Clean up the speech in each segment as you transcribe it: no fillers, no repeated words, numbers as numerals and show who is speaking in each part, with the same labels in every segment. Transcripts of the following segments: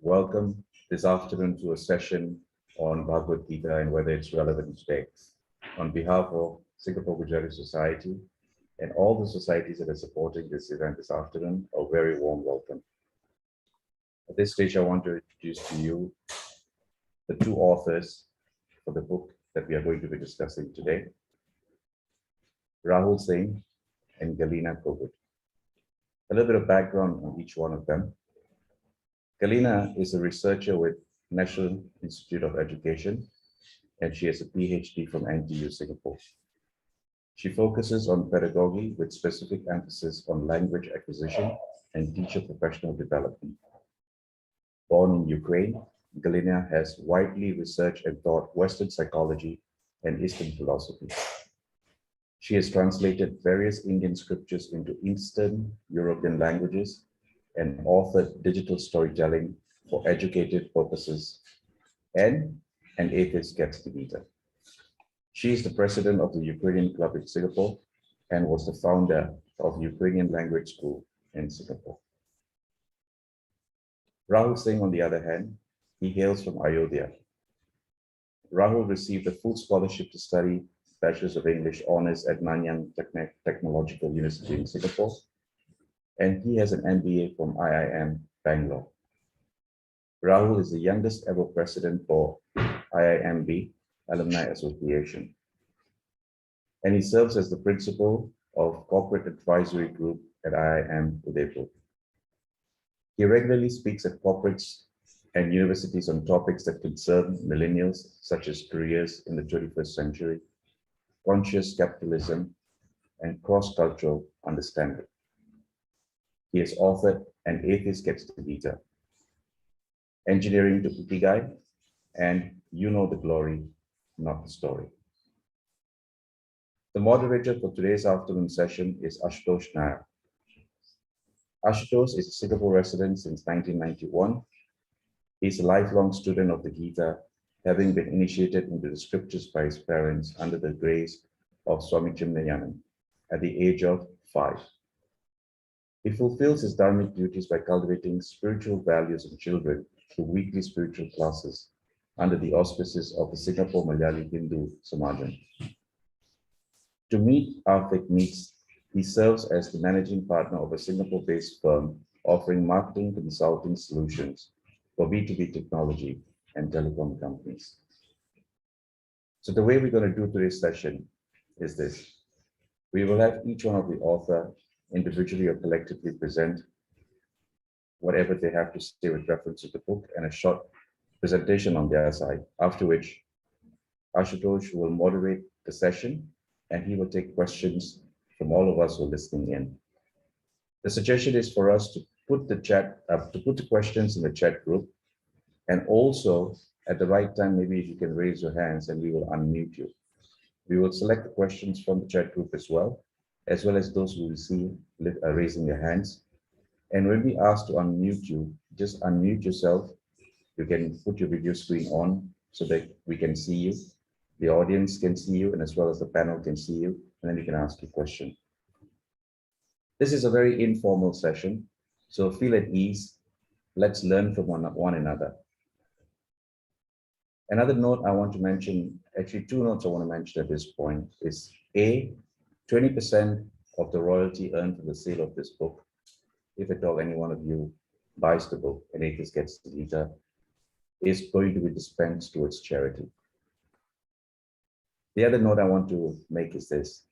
Speaker 1: Welcome this afternoon to a session on Bhagavad Gita and whether it's relevant today. On behalf of Singapore Gujarati Society and all the societies that are supporting this event this afternoon, a very warm welcome. At this stage, I want to introduce to you the two authors for the book that we are going to be discussing today, Rahul Singh and Galina Kogut. A little bit of background on each one of them. Galina is a researcher with National Institute of Education, and she has a PhD from NTU Singapore. She focuses on pedagogy with specific emphasis on language acquisition and teacher professional development. Born in Ukraine, Galina has widely researched and taught Western psychology and Eastern philosophy. She has translated various Indian scriptures into Eastern European languages and authored digital storytelling for educative purposes and an atheist gets the Gita. She is the president of the Ukrainian Club in Singapore and was the founder of Ukrainian Language School in Singapore. Rahul Singh, on the other hand, he hails from Ayodhya. Rahul received a full scholarship to study Bachelor's of English Honours at Nanyang Technological University in Singapore, and he has an MBA from IIM Bangalore. Rahul is the youngest ever president for IIMB Alumni Association, and he serves as the principal of Corporate Advisory Group at IIM Udaipur. He regularly speaks at corporates and universities on topics that concern millennials, such as careers in the 21st century, conscious capitalism, and cross-cultural understanding. He has authored An Atheist Gets the Gita, Engineering to Ikigai, and You Know the Glory, Not the Story. The moderator for today's afternoon session is Ashutosh Nair. Ashutosh is a Singapore resident since 1991. He is a lifelong student of the Gita, having been initiated into the scriptures by his parents under the grace of Swami Chimnayanand at the age of 5. He fulfills his dharmic duties by cultivating spiritual values in children through weekly spiritual classes under the auspices of the Singapore Malayali Hindu Samajam. To meet Arctic needs, he serves as the managing partner of a Singapore-based firm offering marketing consulting solutions for B2B technology and telecom companies. So the way we're going to do today's session is this. We will have each one of the author individually or collectively present whatever they have to say with reference to the book and a short presentation on their side, after which Ashutosh will moderate the session and he will take questions from all of us who are listening in. The suggestion is for us to put the questions in the chat group, and also at the right time, maybe if you can raise your hands and we will unmute you. We will select the questions from the chat group as well as those who will see raising their hands. And when we ask to unmute you, just unmute yourself. You can put your video screen on so that we can see you. The audience can see you, and as well as the panel can see you, and then you can ask your question. This is a very informal session, so feel at ease. Let's learn from one another. Another note I want to mention, actually two notes I want to mention at this point is A, 20% of the royalty earned from the sale of this book, if at all any one of you buys the book, An Atheist Gets the Gita, is going to be dispensed towards charity. The other note I want to make is this.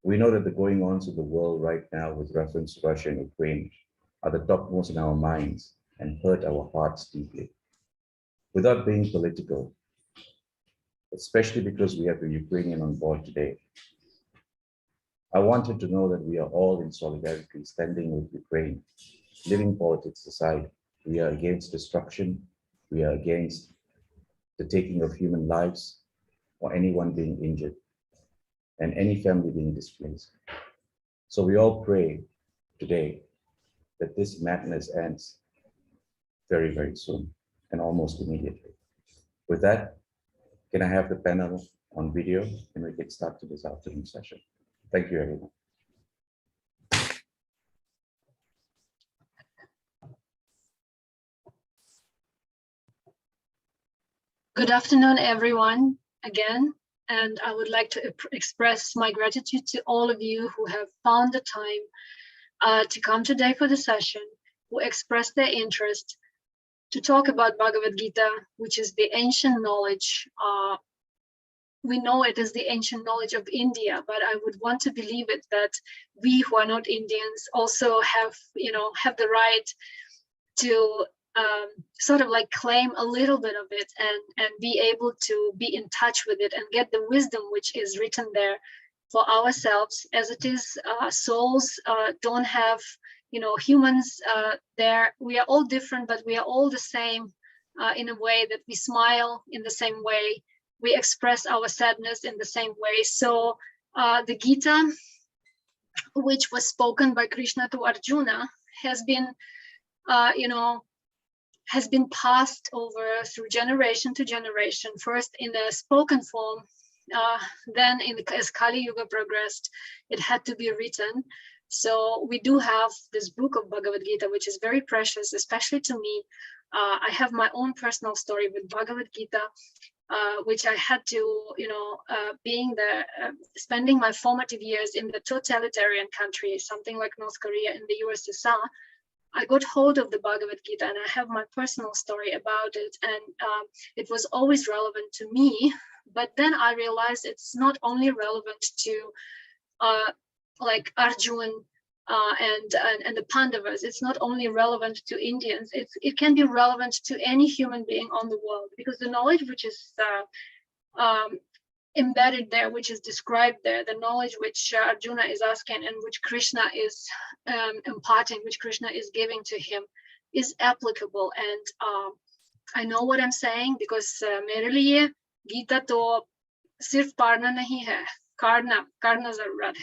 Speaker 1: We know that the going-ons of the world right now with reference to Russia and Ukraine are the topmost in our minds and hurt our hearts deeply. Without being political, especially because we have a Ukrainian on board today, I wanted to know that we are all in solidarity standing with Ukraine, leaving politics aside. We are against destruction. We are against the taking of human lives or anyone being injured and any family being displaced. So we all pray today that this madness ends very, very soon and almost immediately. With that, can I have the panel on video and we can start to this afternoon session. Thank you, everyone.
Speaker 2: Good afternoon, everyone, again. And I would like to express my gratitude to all of you who have found the time to come today for the session, who expressed their interest to talk about Bhagavad Gita, which is the ancient knowledge. We know it is the ancient knowledge of India, but I would want to believe it that we who are not Indians also have the right to sort of like claim a little bit of it and be able to be in touch with it and get the wisdom which is written there for ourselves. As it is, souls don't have, humans there. We are all different, but we are all the same in a way that we smile in the same way. We express our sadness in the same way. So the Gita, which was spoken by Krishna to Arjuna, has been, has been passed over through generation to generation, first in a spoken form, then as Kali Yuga progressed, it had to be written. So we do have this book of Bhagavad Gita, which is very precious, especially to me. I have my own personal story with Bhagavad Gita, which I had to, spending my formative years in the totalitarian country, something like North Korea in the USSR. I got hold of the Bhagavad Gita and I have my personal story about it, and it was always relevant to me. But then I realized it's not only relevant to like Arjun and the Pandavas. It's not only relevant to Indians. It can be relevant to any human being on the world, because the knowledge which is embedded there, which is described there, the knowledge which Arjuna is asking and which Krishna is imparting, which Krishna is giving to him, is applicable. And I know what I'm saying, because mere liye Gita to sirf parna nahi hai, karna zarurat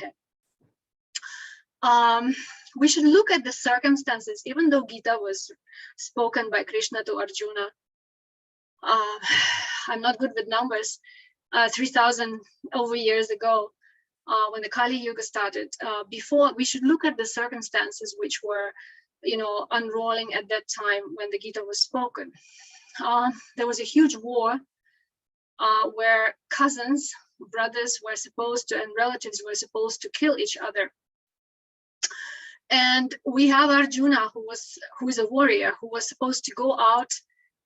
Speaker 2: hai. We should look at the circumstances. Even though Gita was spoken by Krishna to Arjuna, I'm not good with numbers, 3,000 over years ago, when the Kali Yuga started. Before, we should look at the circumstances which were, unrolling at that time when the Gita was spoken. There was a huge war where cousins, brothers were supposed to, and relatives were supposed to kill each other. And we have Arjuna, who is a warrior, who was supposed to go out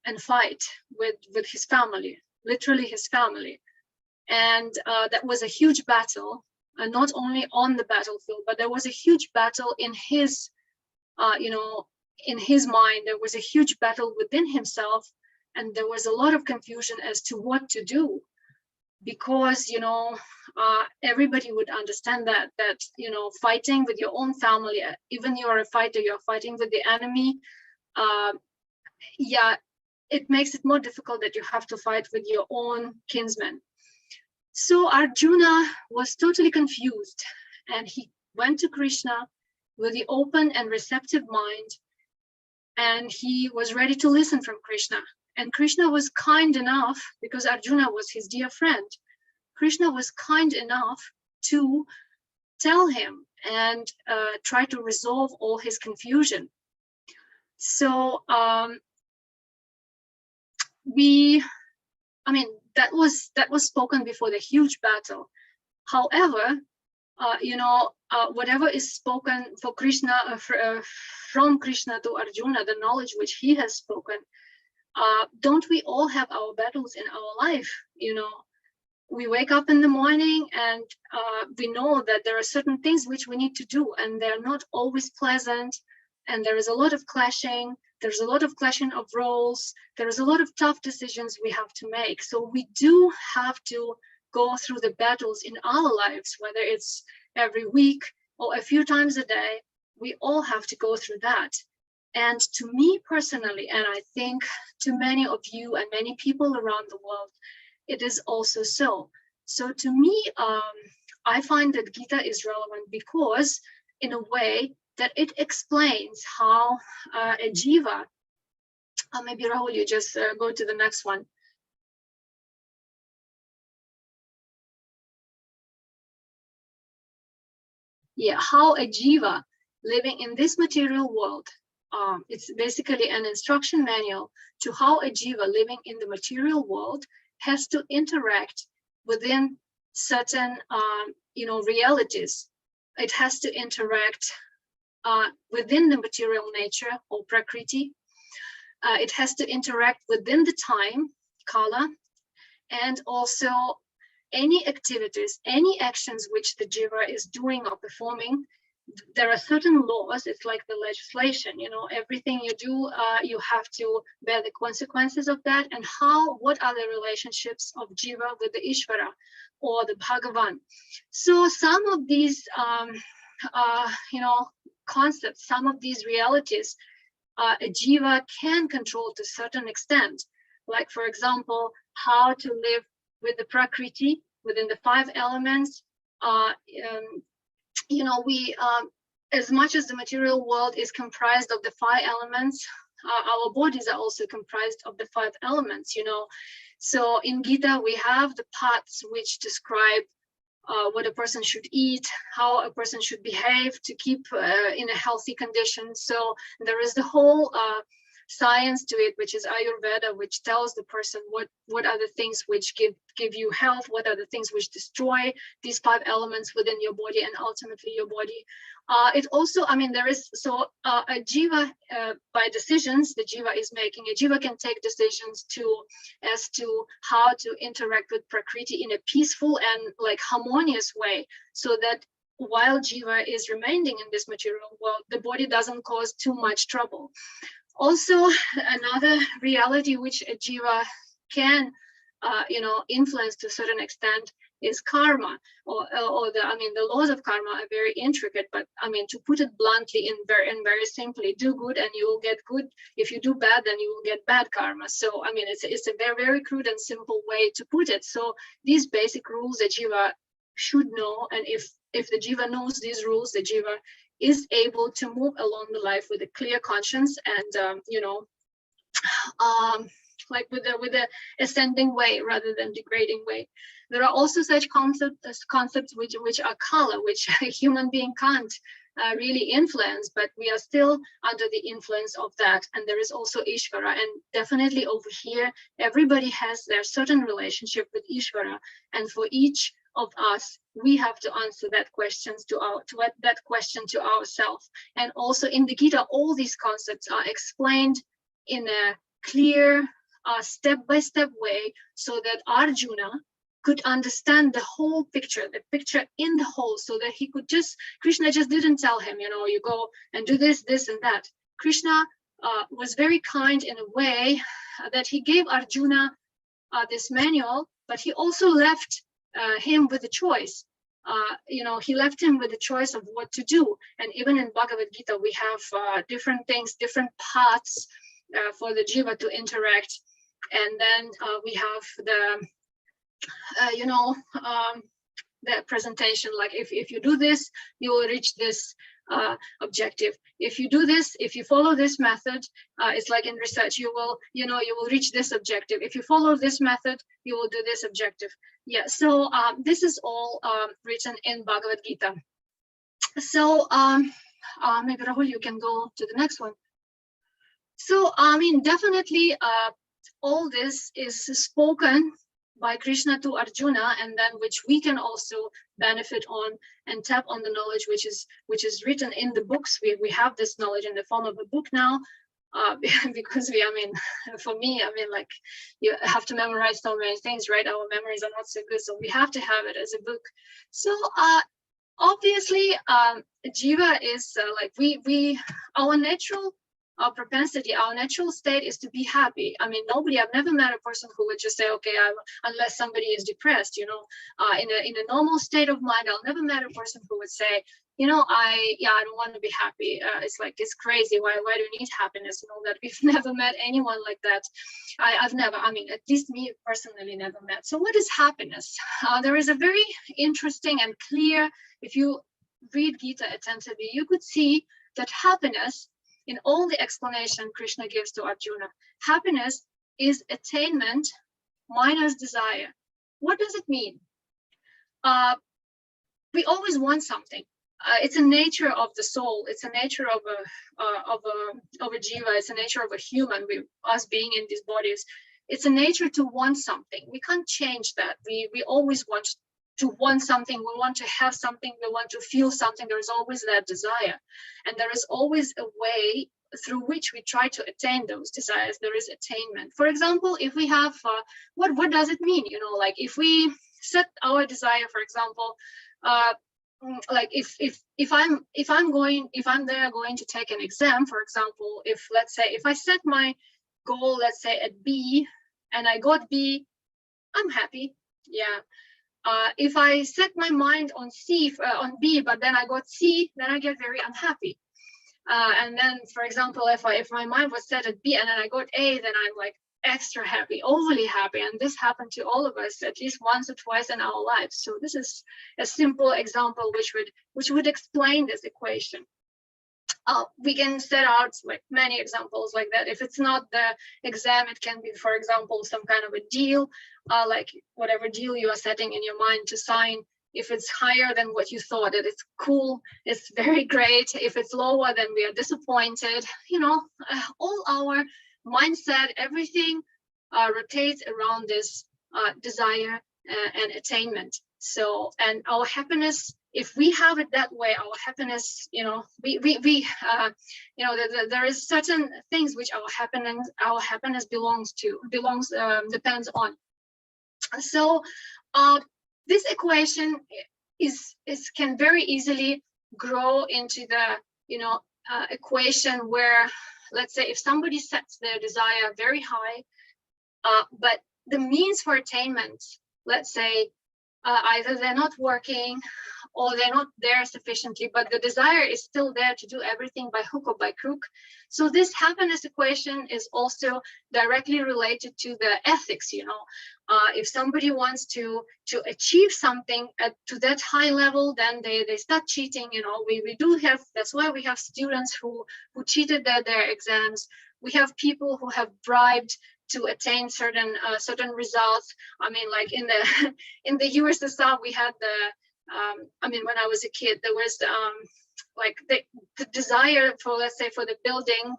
Speaker 2: and fight with his family, literally his family. And that was a huge battle, not only on the battlefield, but there was a huge battle in his, in his mind. There was a huge battle within himself, and there was a lot of confusion as to what to do, because everybody would understand that fighting with your own family, even you're a fighter, you're fighting with the enemy. Yeah, it makes it more difficult that you have to fight with your own kinsmen. So Arjuna was totally confused, and he went to Krishna with the open and receptive mind, and he was ready to listen from Krishna. And Krishna was kind enough, because Arjuna was his dear friend, Krishna was kind enough to tell him and try to resolve all his confusion. So that was spoken before the huge battle. However, whatever is spoken for Krishna, from Krishna to Arjuna, the knowledge which he has spoken, don't we all have our battles in our life? We wake up in the morning and we know that there are certain things which we need to do, and they're not always pleasant, and there is a lot of clashing. There's a lot of clashing of roles. There is a lot of tough decisions we have to make. So we do have to go through the battles in our lives, whether it's every week or a few times a day. We all have to go through that. And to me personally, and I think to many of you and many people around the world, it is also so. So to me, I find that Gita is relevant because, in a way, that it explains how a jiva, maybe Rahul, you just go to the next one. Yeah, how a jiva living in this material world it's basically an instruction manual to how a jiva living in the material world has to interact within certain, realities. It has to interact within the material nature or prakriti. It has to interact within the time, kala, and also any activities, any actions which the jiva is doing or performing. There are certain laws. It's like the legislation, everything you do, you have to bear the consequences of that. And what are the relationships of jiva with the Ishvara or the Bhagavan? So some of these, concepts, some of these realities, a jiva can control to a certain extent. Like, for example, how to live with the prakriti within the 5 elements. We, as much as the material world is comprised of the 5 elements, our bodies are also comprised of the 5 elements, So in Gita, we have the paths which describe what a person should eat, how a person should behave to keep in a healthy condition. So there is the whole science to it, which is Ayurveda, which tells the person what are the things which give you health, what are the things which destroy these 5 elements within your body and ultimately your body. It also, there is, a jiva, by decisions the jiva is making, a jiva can take decisions as to how to interact with prakriti in a peaceful and like harmonious way, so that while jiva is remaining in this material world, the body doesn't cause too much trouble. Also, another reality which a jiva can, influence to a certain extent is karma, or the laws of karma are very intricate. But to put it bluntly, and very simply, do good and you will get good. If you do bad, then you will get bad karma. So it's a very, very crude and simple way to put it. So these basic rules the jiva should know, and if the jiva knows these rules, the jiva is able to move along the life with a clear conscience and like with the ascending way rather than degrading way. There are also such concepts which are kala, which a human being can't really influence, but we are still under the influence of that. And there is also Ishvara, and definitely over here everybody has their certain relationship with Ishvara, and for each of us we have to answer that question to ourselves. And also in the Gita, all these concepts are explained in a clear step-by-step way, so that Arjuna could understand the whole picture, the picture in the whole, so that he could Krishna just didn't tell him, you go and do this, this and that. Krishna was very kind in a way that he gave Arjuna this manual, but he also left him with a choice. He left him with a choice of what to do. And even in Bhagavad Gita, we have different things, different paths for the jiva to interact. And then we have the presentation, like if you do this, you will reach this objective. If you do this, if you follow this method, it's like in research, you will reach this objective. If you follow this method, you will do this objective. Yeah, so this is all written in Bhagavad Gita. So maybe Rahul, you can go to the next one. So definitely all this is spoken by Krishna to Arjuna, and then which we can also benefit on and tap on the knowledge which is written in the books. We have this knowledge in the form of a book now, because for me, like, you have to memorize so many things, right? Our memories are not so good, so we have to have it as a book. So obviously, jiva is like our natural propensity, our natural state is to be happy. I've never met a person who would just say, okay, unless somebody is depressed, in a normal state of mind, I'll never met a person who would say, I don't want to be happy. It's like, it's crazy. Why do you need happiness and all that? We've never met anyone like that. I've never, at least me personally, never met. So what is happiness? There is a very interesting and clear, if you read Gita attentively, you could see that happiness, in all the explanation Krishna gives to Arjuna, happiness is attainment minus desire. What does it mean? We always want something. it's a nature of the soul. It's a nature of a jiva. It's a nature of a human. Us being in these bodies, it's a nature to want something. We can't change that. We always want to want something. We want to have something. We want to feel something. There is always that desire, and there is always a way through which we try to attain those desires. There is attainment. For example, if we have what does it mean? You know, like if we set our desire, for example. Like if I'm there going to take an exam, for example, if let's say if I set my goal, let's say at B, and I got B, I'm happy. Yeah. If I set my mind on on B, but then I got C, then I get very unhappy. And then, for example, if my mind was set at B and then I got A, then I'm like extra happy, overly happy. And this happened to all of us at least once or twice in our lives. So this is a simple example which would explain this equation. We can set out like many examples like that. If it's not the exam, it can be, for example, some kind of a deal, like whatever deal you are setting in your mind to sign. If it's higher than what you thought, that it's cool, it's very great. If it's lower, then we are disappointed. You know, all our mindset, everything rotates around this desire and attainment. So, and our happiness, if we have it that way, our happiness, you know, you know, there is certain things which our happiness depends on. So, this equation can very easily grow into the, you know, equation where, let's say, if somebody sets their desire very high, but the means for attainment, let's say, either they're not working or they're not there sufficiently, but the desire is still there to do everything by hook or by crook. So this happiness equation is also directly related to the ethics, you know. If somebody wants to achieve something to that high level, then they start cheating, you know. We do have, that's why we have students who cheated their exams. We have people who have bribed to attain certain results. I mean, like in the USSR, we had I mean, when I was a kid, there was like the desire for, let's say, for the building,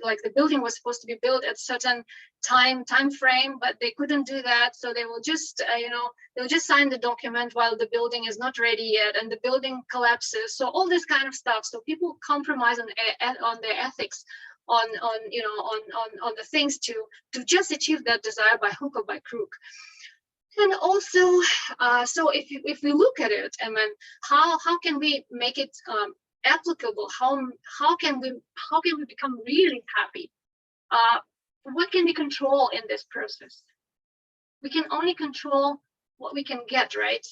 Speaker 2: like the building was supposed to be built at certain time frame, but they couldn't do that. So they will just, you know, they'll just sign the document while the building is not ready yet, and the building collapses. So all this kind of stuff. So people compromise on their ethics, on you know, on the things to just achieve that desire by hook or by crook. And also, so if we look at it, and then how can we make it applicable? How can we become really happy? What can we control in this process? We can only control what we can get, right?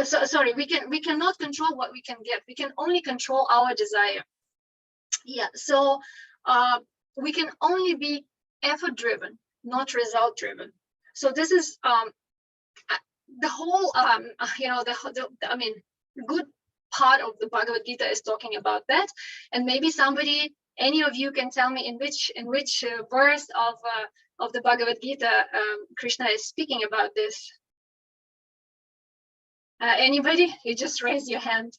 Speaker 2: Sorry, we cannot control what we can get. We can only control our desire. Yeah. So we can only be effort driven, not result driven. So this is the whole, you know, I mean, good part of the Bhagavad Gita is talking about that. And maybe any of you can tell me in which verse of the Bhagavad Gita Krishna is speaking about this. Anybody? You just raise your hand.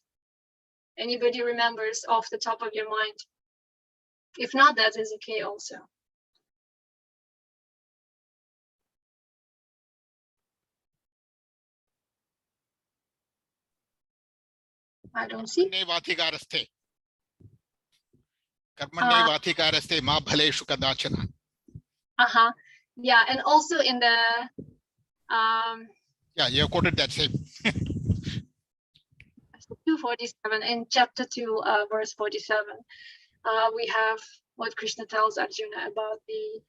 Speaker 2: Anybody remembers off the top of your mind? If not, that is okay also. I don't see. Yeah, and also in the
Speaker 3: yeah, you quoted that same.
Speaker 2: 247 in chapter 2, verse 47. We have what Krishna tells Arjuna about the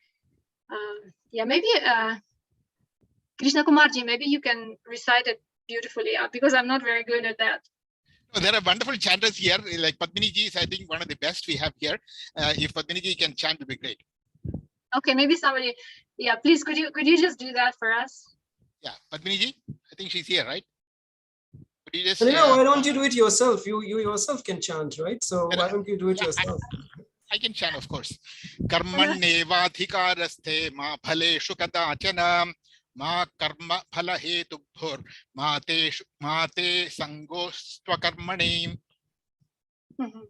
Speaker 2: yeah, maybe Krishna Kumarji, maybe you can recite it beautifully, because I'm not very good at that.
Speaker 3: There are wonderful chanters here, like Padmini ji is, I think, one of the best we have here. If Padmini ji can chant, it would be great.
Speaker 2: Okay, maybe somebody, yeah, please, could you just do that for us?
Speaker 3: Yeah, Padmini ji, I think she's here, right? Could you just,
Speaker 4: why don't you do it yourself? You yourself can chant, right? So why don't you do it yourself?
Speaker 3: I can chant, of course. Karmannevadhikaraste ma phaleshu kadachana ma karma phala hetubhur mate sangostva karmane
Speaker 2: Mhm.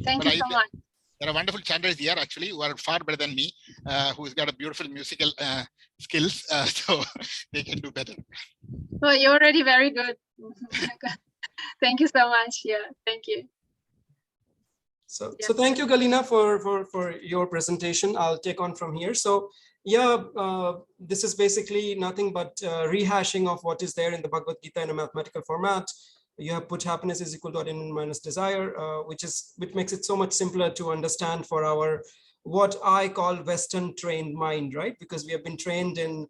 Speaker 2: Thank
Speaker 3: But
Speaker 2: you so much.
Speaker 3: there are wonderful chanters here, actually, who are far better than me, who's got a beautiful musical skills, so they can do better.
Speaker 2: Well, you're already very good. Thank you so much. Yeah, thank you.
Speaker 4: So,
Speaker 2: Yeah.
Speaker 4: so thank you, Galina, for your presentation. I'll take on from here. So yeah, this is basically nothing but rehashing of what is there in the Bhagavad Gita in a mathematical format. You have put happiness is equal to attainment minus desire, which makes it so much simpler to understand for our what I call Western trained mind, right? Because we have been trained in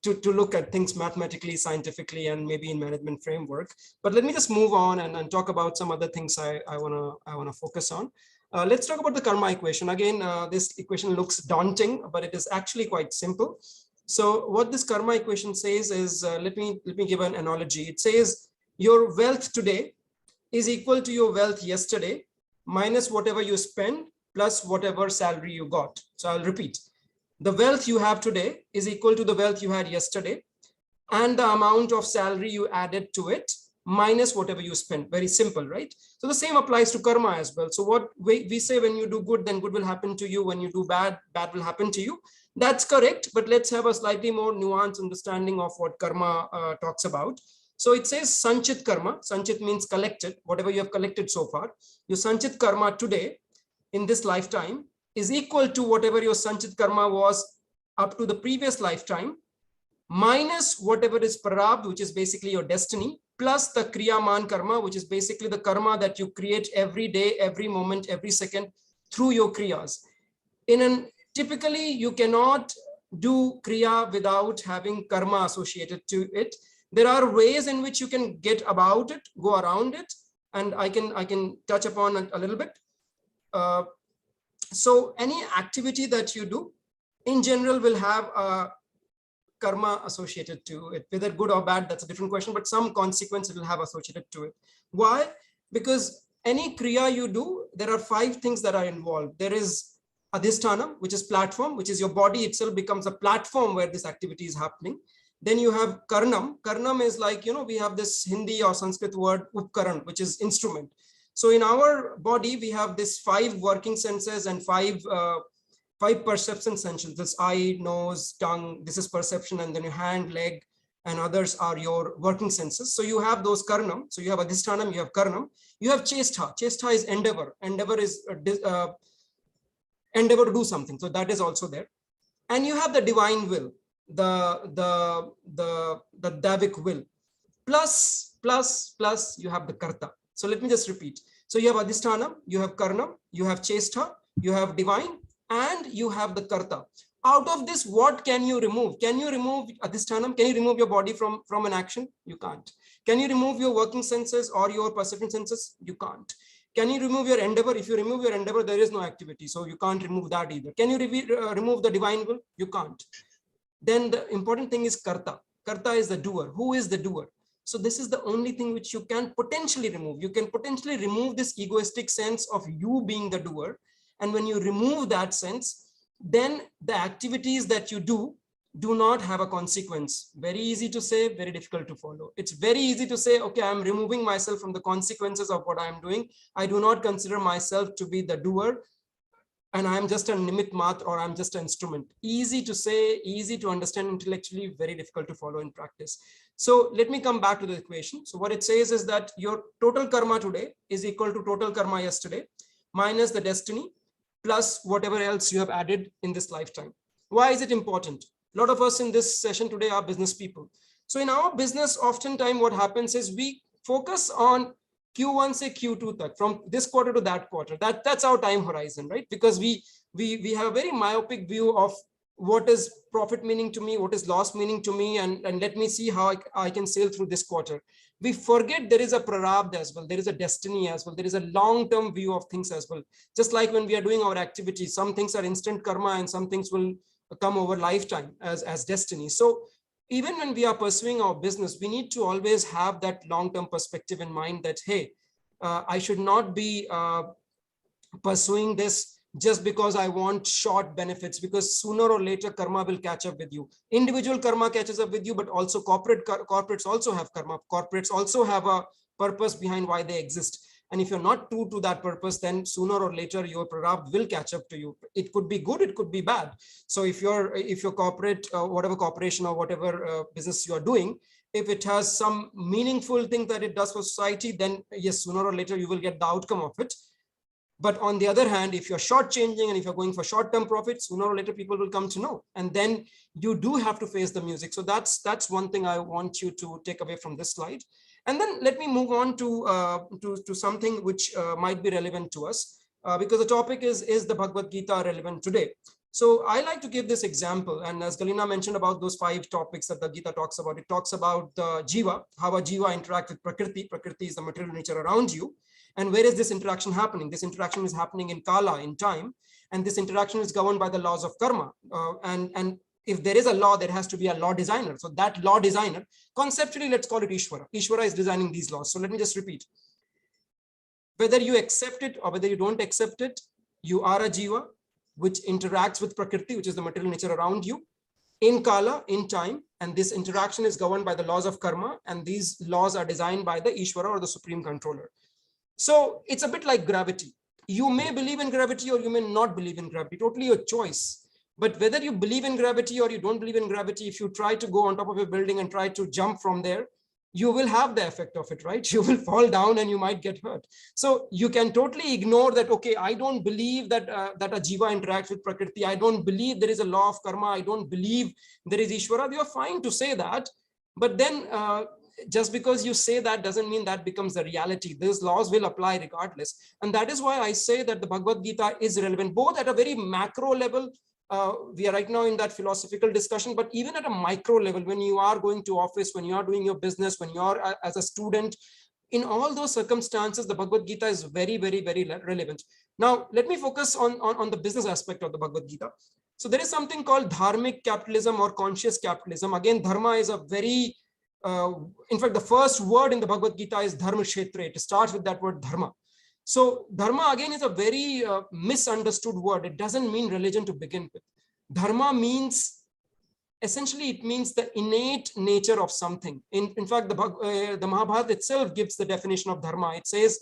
Speaker 4: to look at things mathematically, scientifically, and maybe in management framework. But let me just move on and talk about some other things I wanna focus on. Let's talk about the karma equation. Again, this equation looks daunting, but it is actually quite simple. So what this karma equation says is, let me give an analogy. It says your wealth today is equal to your wealth yesterday minus whatever you spend plus whatever salary you got. So I'll repeat. The wealth you have today is equal to the wealth you had yesterday and the amount of salary you added to it minus whatever you spent. Very simple, right? So the same applies to karma as well. So what we say, when you do good, then good will happen to you. When you do bad, bad will happen to you. That's correct, but let's have a slightly more nuanced understanding of what karma talks about. So it says sanchit karma. Sanchit means collected, whatever you have collected so far. Your sanchit karma today in this lifetime is equal to whatever your sanchit karma was up to the previous lifetime minus whatever is prarabdha, which is basically your destiny, plus the kriyaman karma, which is basically the karma that you create every day, every moment, every second through your kriyas. Typically, you cannot do kriya without having karma associated to it. There are ways in which you can get about it, go around it, and I can touch upon it a little bit. So any activity that you do in general will have a karma associated to it, whether good or bad, that's a different question, but some consequence it will have associated to it. Why? Because any kriya you do, there are 5 things that are involved. There is adhisthanam, which is platform, which is your body itself becomes a platform where this activity is happening. Then you have karnam. Karnam is like, we have this Hindi or Sanskrit word upkaran, which is instrument. So in our body, we have this 5 working senses and 5 perception senses. This eye, nose, tongue, this is perception, and then your hand, leg, and others are your working senses. So you have those karnam. So you have adhisthanam, you have karnam, you have chestha. Chestha is endeavor. Endeavor is endeavor to do something. So that is also there. And you have the divine will, the Davic will. Plus, you have the karta. So let me just repeat. So you have adhisthanam, you have karnam, you have chestha, you have divine, and you have the karta. Out of this, what can you remove? Can you remove adhisthanam? Can you remove your body from an action? You can't. Can you remove your working senses or your perception senses? You can't. Can you remove your endeavor? If you remove your endeavor, there is no activity. So you can't remove that either. Can you remove the divine will? You can't. Then the important thing is karta. Karta is the doer. Who is the doer? So this is the only thing which you can potentially remove. You can potentially remove this egoistic sense of you being the doer. And when you remove that sense, then the activities that you do not have a consequence. Very easy to say, very difficult to follow. It's very easy to say, okay, I'm removing myself from the consequences of what I'm doing. I do not consider myself to be the doer, and I'm just a nimit mat, or I'm just an instrument. Easy to say, easy to understand intellectually, very difficult to follow in practice. So let me come back to the equation. So what it says is that your total karma today is equal to total karma yesterday minus the destiny plus whatever else you have added in this lifetime. Why is it important? A lot of us in this session today are business people. So in our business, oftentimes what happens is we focus on Q1 se Q2 tak, from this quarter to that quarter. That's our time horizon, right? Because we have a very myopic view of what is profit meaning to me, what is loss meaning to me, and let me see how I can sail through this quarter. We forget there is a prarabdha as well, there is a destiny as well, there is a long-term view of things as well. Just like when we are doing our activities, some things are instant karma and some things will come over lifetime as destiny. So even when we are pursuing our business, we need to always have that long-term perspective in mind that, hey, I should not be pursuing this just because I want short benefits, because sooner or later karma will catch up with you. Individual karma catches up with you, but also corporates also have karma. Corporates also have a purpose behind why they exist. And if you're not true to that purpose, then sooner or later your prarabdha will catch up to you. It could be good, it could be bad. So if your corporate, whatever corporation or whatever business you are doing, if it has some meaningful thing that it does for society, then yes, sooner or later you will get the outcome of it. But on the other hand, if you're shortchanging and if you're going for short-term profits, sooner or later people will come to know, and then you do have to face the music. So that's one thing I want you to take away from this slide. And then let me move on to something which might be relevant to us, because the topic is the Bhagavad Gita relevant today? So I like to give this example, and as Galina mentioned about those 5 topics that the Gita talks about, it talks about the jiva, how a jiva interacts with prakriti. Prakriti is the material nature around you. And where is this interaction happening? This interaction is happening in kala, in time, and this interaction is governed by the laws of karma. And if there is a law, there has to be a law designer. So that law designer, conceptually, let's call it Ishvara. Ishvara is designing these laws. So let me just repeat. Whether you accept it or whether you don't accept it, you are a jiva which interacts with prakriti, which is the material nature around you, in kala, in time, and this interaction is governed by the laws of karma, and these laws are designed by the Ishvara or the supreme controller. So it's a bit like gravity. You may believe in gravity or you may not believe in gravity, totally your choice. But whether you believe in gravity or you don't believe in gravity, if you try to go on top of a building and try to jump from there, you will have the effect of it, right? You will fall down and you might get hurt. So you can totally ignore that, okay, I don't believe that, that a jiva interacts with prakriti. I don't believe there is a law of karma. I don't believe there is Ishvara. You are fine to say that. But then just because you say that doesn't mean that becomes the reality. Those laws will apply regardless. And that is why I say that the Bhagavad Gita is relevant, both at a very macro level. We are right now in that philosophical discussion, but even at a micro level, when you are going to office, when you are doing your business, when you are as a student, in all those circumstances, the Bhagavad Gita is very, very, very relevant. Now, let me focus on the business aspect of the Bhagavad Gita. So there is something called dharmic capitalism or conscious capitalism. Again, dharma is a very in fact, the first word in the Bhagavad Gita is dharma kshetra. It starts with that word dharma. So dharma again is a very misunderstood word. It doesn't mean religion to begin with. Dharma means, essentially it means the innate nature of something. In fact, the Mahabharata itself gives the definition of dharma. It says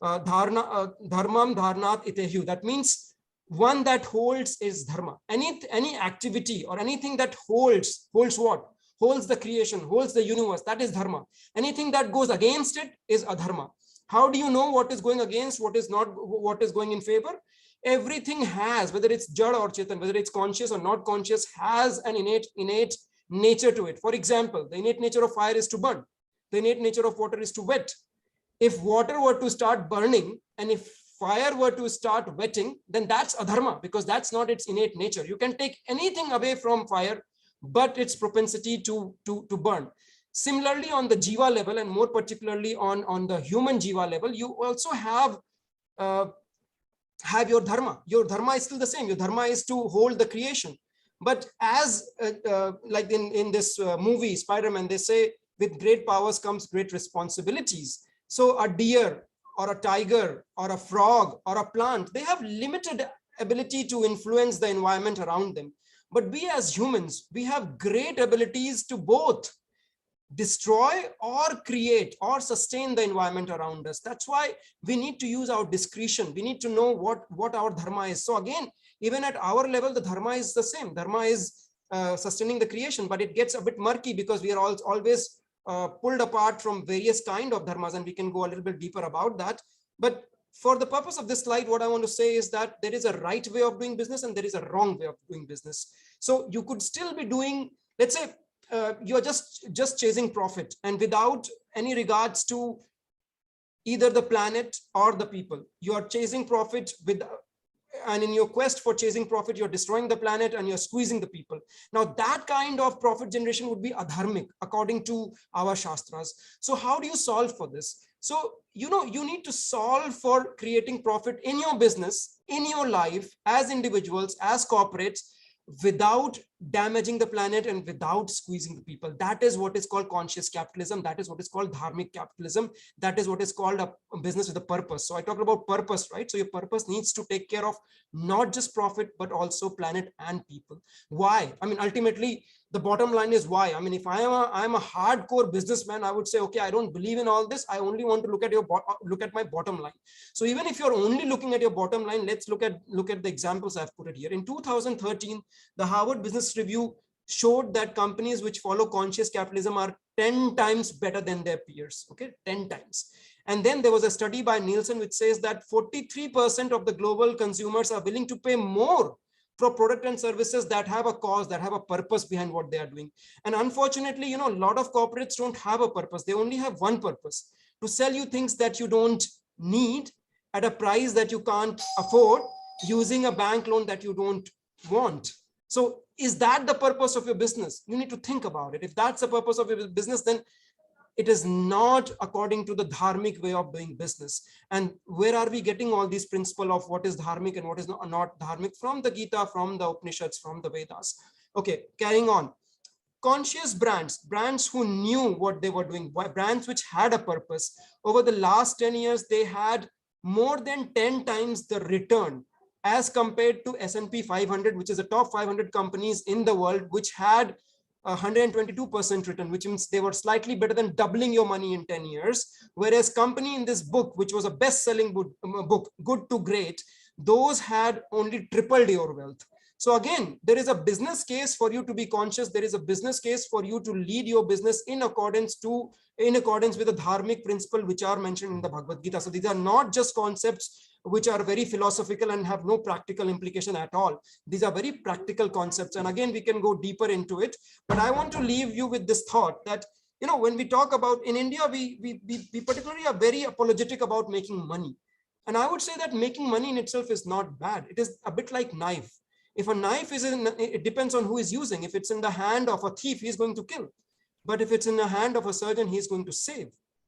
Speaker 4: dharmam dharnat itehu. That means one that holds is dharma. Any activity or anything that holds what? Holds the creation, holds the universe, that is dharma. Anything that goes against it is adharma. How do you know what is going against, what is not, what is going in favor? Everything has, whether it's jada or chetan, whether it's conscious or not conscious, has an innate nature to it. For example, the innate nature of fire is to burn. The innate nature of water is to wet. If water were to start burning and if fire were to start wetting, then that's adharma, because that's not its innate nature. You can take anything away from fire, but its propensity to burn. Similarly, on the jiva level, and more particularly on the human jiva level, you also have your dharma. Your dharma is still the same. Your dharma is to hold the creation. But as like in this movie, Spider-Man, they say, with great powers comes great responsibilities. So a deer or a tiger or a frog or a plant, they have limited ability to influence the environment around them. But we as humans, we have great abilities to both destroy or create or sustain the environment around us. That's why we need to use our discretion. We need to know what our dharma is. So again, even at our level, the dharma is the same. Dharma is sustaining the creation, but it gets a bit murky because we are always pulled apart from various kind of dharmas, and we can go a little bit deeper about that. But for the purpose of this slide, what I want to say is that there is a right way of doing business and there is a wrong way of doing business. So you could still be doing, let's say, you're just chasing profit and without any regards to either the planet or the people. You are chasing profit and in your quest for chasing profit, you're destroying the planet and you're squeezing the people. Now that kind of profit generation would be adharmic according to our shastras. So how do you solve for this? So, you need to solve for creating profit in your business, in your life, as individuals, as corporates, without damaging the planet and without squeezing the people. That is what is called conscious capitalism. That is what is called dharmic capitalism. That is what is called a business with a purpose. So I talked about purpose, right? So your purpose needs to take care of not just profit, but also planet and people. Why? I mean, ultimately, the bottom line is why. I mean, if I'm a hardcore businessman, I would say, okay, I don't believe in all this. I only want to look at my bottom line. So even if you're only looking at your bottom line, let's look at the examples I've put it here. In 2013, the Harvard Business Review showed that companies which follow conscious capitalism are 10 times better than their peers. Okay, 10 times. And then there was a study by Nielsen which says that 43% of the global consumers are willing to pay more for product and services that have a cause, that have a purpose behind what they are doing. And unfortunately, you know, a lot of corporates don't have a purpose. They only have one purpose: to sell you things that you don't need at a price that you can't afford, using a bank loan that you don't want. So is that the purpose of your business? You need to think about it. If that's the purpose of your business, then it is not according to the dharmic way of doing business. And where are we getting all these principles of what is dharmic and what is not dharmic? From the Gita, from the Upanishads, from the Vedas. Okay, carrying on. Conscious brands who knew what they were doing, brands which had a purpose. Over the last 10 years, they had more than 10 times the return as compared to S&P 500, which is the top 500 companies in the world, which had 122% return, which means they were slightly better than doubling your money in 10 years. Whereas company in this book, which was a best-selling book, Good to Great, those had only tripled your wealth. So again, there is a business case for you to be conscious. There is a business case for you to lead your business in accordance with the dharmic principle which are mentioned in the Bhagavad Gita. So these are not just concepts which are very philosophical and have no practical implication at all. These are very practical concepts. And again, we can go deeper into it. But I want to leave you with this thought that, you know, when we talk about in India, we particularly are very apologetic about making money. And I would say that making money in itself is not bad. It is a bit like knife. If a knife is it depends on who is using. If it's in the hand of a thief, he's going to kill. But if it's in the hand of a surgeon, he's going to save,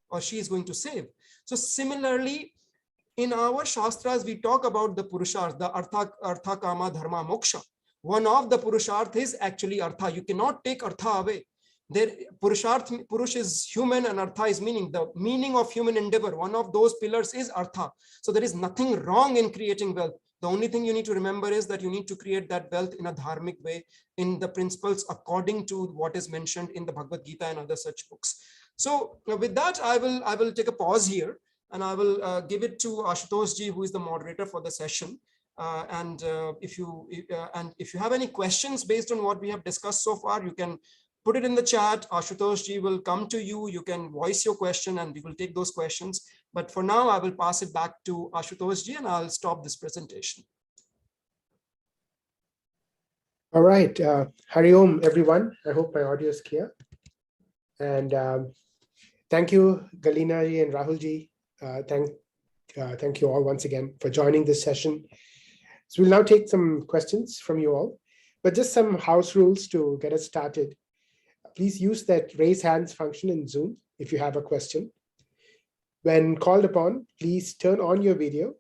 Speaker 4: or she is going to save. So similarly, in our Shastras, we talk about the Purusharth, the Artha, Kama, Dharma, Moksha. One of the Purusharth is actually Artha. You cannot take Artha away. There, Purush is human and Artha is meaning. The meaning of human endeavor, one of those pillars is Artha. So there is nothing wrong in creating wealth. The only thing you need to remember is that you need to create that wealth in a dharmic way, in the principles according to what is mentioned in the Bhagavad Gita and other such books. So with that, I will take a pause here. And I will give it to Ashutosh ji, who is the moderator for the session. If you have any questions based on what we have discussed so far, you can put it in the chat. Ashutosh ji will come to you. You can voice your question and we will take those questions. But for now, I will pass it back to Ashutosh ji and I'll stop this presentation.
Speaker 5: All right. Hari Om, everyone. I hope my audio is clear. And thank you, Galina ji and Rahul ji. Thank you all once again for joining this session. So we'll now take some questions from you all, but just some house rules to get us started. Please use that raise hands function in Zoom if you have a question. When called upon, please turn on your video,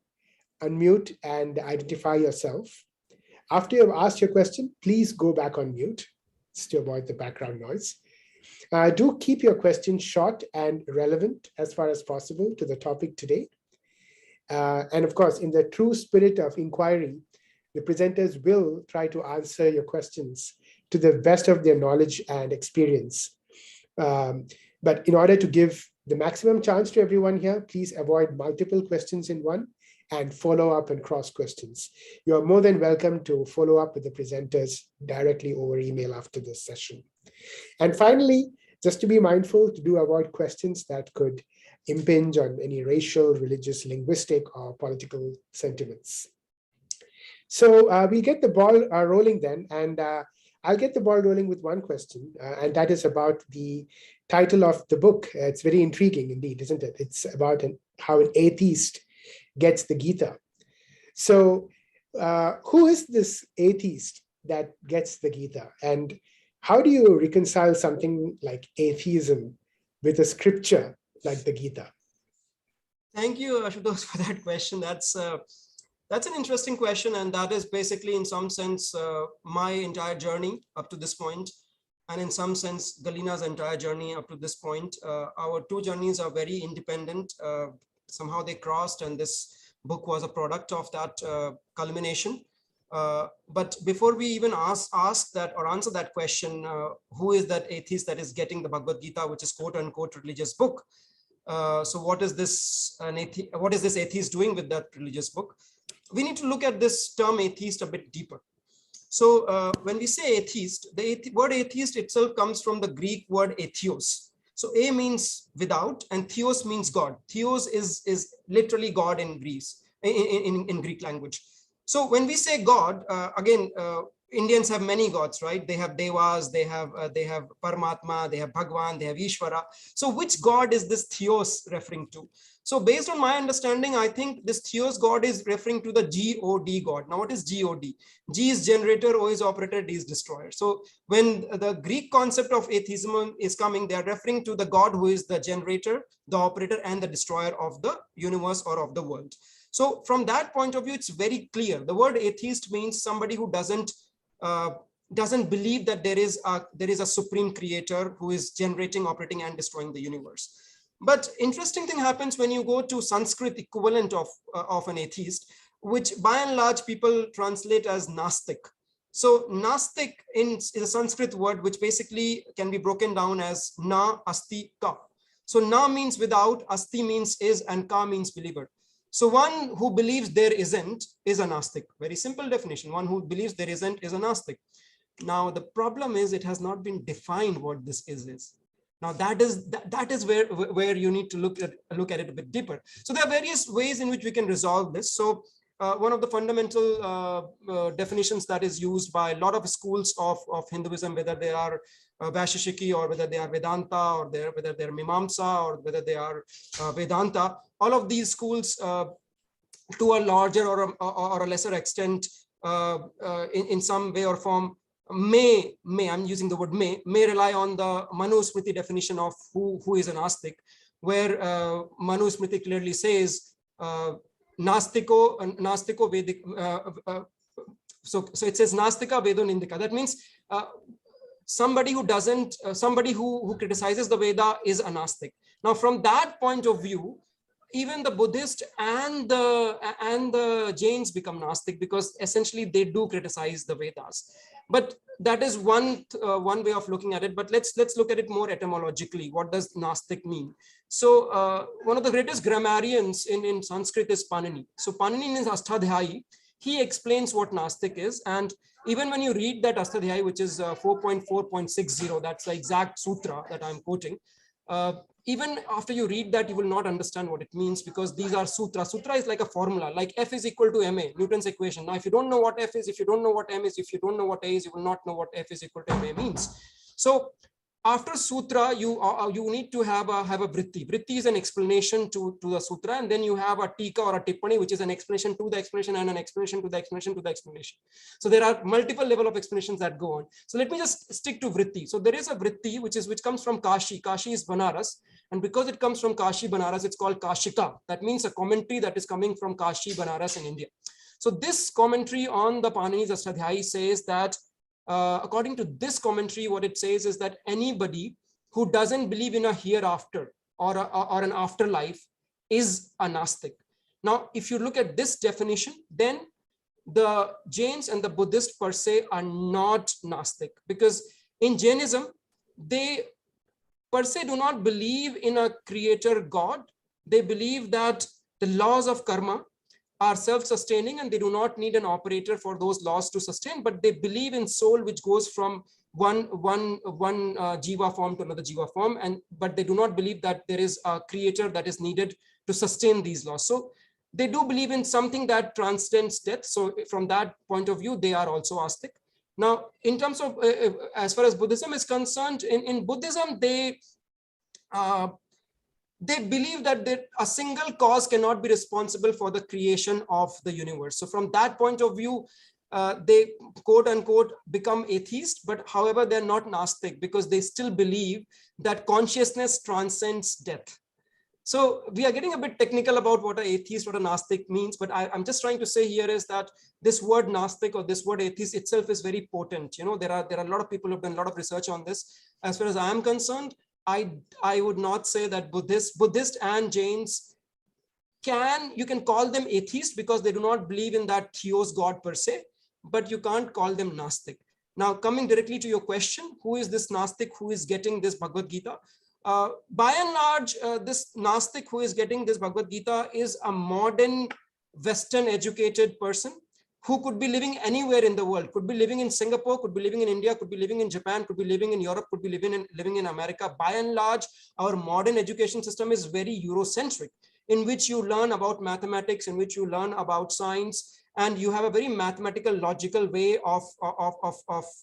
Speaker 5: unmute and identify yourself. After you've asked your question, please go back on mute just to avoid the background noise. Do keep your questions short and relevant as far as possible to the topic today. And of course, in the true spirit of inquiry, the presenters will try to answer your questions to the best of their knowledge and experience. But in order to give the maximum chance to everyone here, please avoid multiple questions in one and follow up and cross questions. You are more than welcome to follow up with the presenters directly over email after this session. And finally, just to be mindful to avoid questions that could impinge on any racial, religious, linguistic, or political sentiments. So we get the ball rolling then, and I'll get the ball rolling with one question, and that is about the title of the book. It's very intriguing indeed, isn't it? It's about how an atheist gets the Gita. So who is this atheist that gets the Gita? And how do you reconcile something like atheism with a scripture like the Gita?
Speaker 4: Thank you, Ashutosh, for that question. That's That's an interesting question. And that is basically, in some sense, my entire journey up to this point. And in some sense, Galina's entire journey up to this point. Our two journeys are very independent. Somehow they crossed, and this book was a product of that culmination. But before we even ask that or answer that question, who is that atheist that is getting the Bhagavad Gita, which is quote unquote religious book? So what is this atheist doing with that religious book? We need to look at this term atheist a bit deeper. So when we say atheist, the word atheist itself comes from the Greek word atheos. So a means without, and theos means God. Theos is literally God in Greece, in Greek language. So when we say God, again, Indians have many gods, right? They have devas, they have Paramatma, they have Bhagwan, they have Ishvara. So which God is this theos referring to? So based on my understanding, I think this theos God is referring to the God God. Now what is God? G is generator, O is operator, D is destroyer. So when the Greek concept of atheism is coming, they are referring to the God who is the generator, the operator, and the destroyer of the universe or of the world. So from that point of view, it's very clear. The word atheist means somebody who doesn't believe that there is a supreme creator who is generating, operating, and destroying the universe. But interesting thing happens when you go to Sanskrit equivalent of an atheist, which by and large people translate as Nastik. So Nastik is a Sanskrit word which basically can be broken down as Na, Asti, Ka. So Na means without, Asti means is, and Ka means believer. So one who believes there isn't is a Nastik. Very simple definition. One who believes there isn't is a Nastik. Now the problem is it has not been defined what this is. Now that is where you need to look at it a bit deeper. So there are various ways in which we can resolve this. So one of the fundamental definitions that is used by a lot of schools of Hinduism, whether they are Vaisheshiki or whether they are Vedanta or whether they're Mimamsa or whether they are Vedanta, all of these schools to a larger or a lesser extent in some way or form may I'm using the word may rely on the Manu Smriti definition of who is an Astik, where Manu Smriti clearly says Nastiko Vedic. So it says Nastika Vedo Nindika. That means somebody who doesn't, somebody who criticizes the Veda is a Nastik. Now, from that point of view, even the Buddhist and the Jains become Nastik because essentially they do criticize the Vedas. But that is one way of looking at it. But let's look at it more etymologically. What does Nastik mean? So one of the greatest grammarians in Sanskrit is Panini. So Panini in his Ashtadhyayi, he explains what Nastik is. And even when you read that Ashtadhyayi, which is 4.4.60, that's the exact sutra that I'm quoting. Even after you read that, you will not understand what it means because these are sutras. Sutra is like a formula, like F is equal to MA, Newton's equation. Now, if you don't know what F is, if you don't know what M is, if you don't know what A is, you will not know what F is equal to MA means. So after sutra, you need to have a vritti. Vritti is an explanation to the sutra, and then you have a tika or a tippani, which is an explanation to the explanation and an explanation to the explanation to the explanation. So there are multiple level of explanations that go on. So let me just stick to vritti. So there is a vritti which comes from Kashi. Kashi is Banaras, and because it comes from Kashi, Banaras, it's called Kashika. That means a commentary that is coming from Kashi, Banaras in India. So this commentary on the Panini's Ashtadhyayi says that according to this commentary, what it says is that anybody who doesn't believe in a hereafter or an afterlife is a Nastik. Now, if you look at this definition, then the Jains and the Buddhists per se are not Nastik, because in Jainism, they per se do not believe in a creator God. They believe that the laws of karma are self-sustaining and they do not need an operator for those laws to sustain, but they believe in soul which goes from one jiva form to another jiva form, but they do not believe that there is a creator that is needed to sustain these laws. So they do believe in something that transcends death. So from that point of view, they are also Astik. Now, in terms of, as far as Buddhism is concerned, in Buddhism, they believe that a single cause cannot be responsible for the creation of the universe. So from that point of view, they quote unquote become atheist, but however, they're not Nastik because they still believe that consciousness transcends death. So we are getting a bit technical about what an atheist, what a Gnostic means, but I'm just trying to say here is that this word Gnostic or this word atheist itself is very potent. You know, there are a lot of people who have done a lot of research on this. As far as I am concerned, I would not say that Buddhist and Jains you can call them atheist because they do not believe in that theos God per se, but you can't call them Gnostic. Now, coming directly to your question, who is this Gnostic who is getting this Bhagavad Gita? By and large, this Gnostic who is getting this Bhagavad Gita is a modern Western educated person who could be living anywhere in the world, could be living in Singapore, could be living in India, could be living in Japan, could be living in Europe, could be living in America. By and large, our modern education system is very Eurocentric, in which you learn about mathematics, in which you learn about science, and you have a very mathematical, logical way of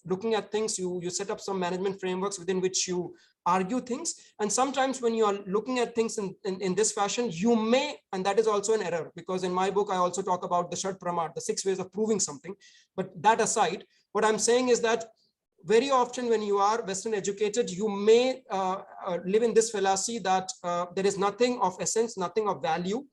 Speaker 4: looking at things. You set up some management frameworks within which you argue things. And sometimes when you are looking at things in this fashion, you may, and that is also an error, because in my book, I also talk about the Shat Pramad, the 6 ways of proving something. But that aside, what I'm saying is that very often when you are Western educated, you may live in this fallacy that there is nothing of essence, nothing of value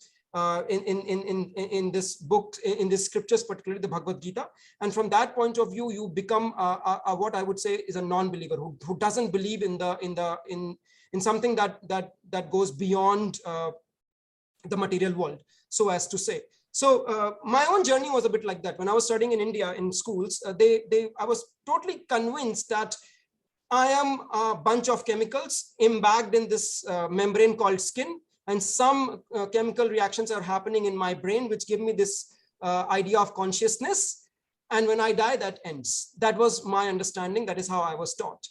Speaker 4: in this book, in these scriptures, particularly the Bhagavad Gita. And from that point of view, you become what I would say is a non-believer who doesn't believe in something that goes beyond the material world, so as to say. So my own journey was a bit like that. When I was studying in India in schools, I was totally convinced that I am a bunch of chemicals embagged in this membrane called skin, and some chemical reactions are happening in my brain, which give me this idea of consciousness. And when I die, that ends. That was my understanding. That is how I was taught.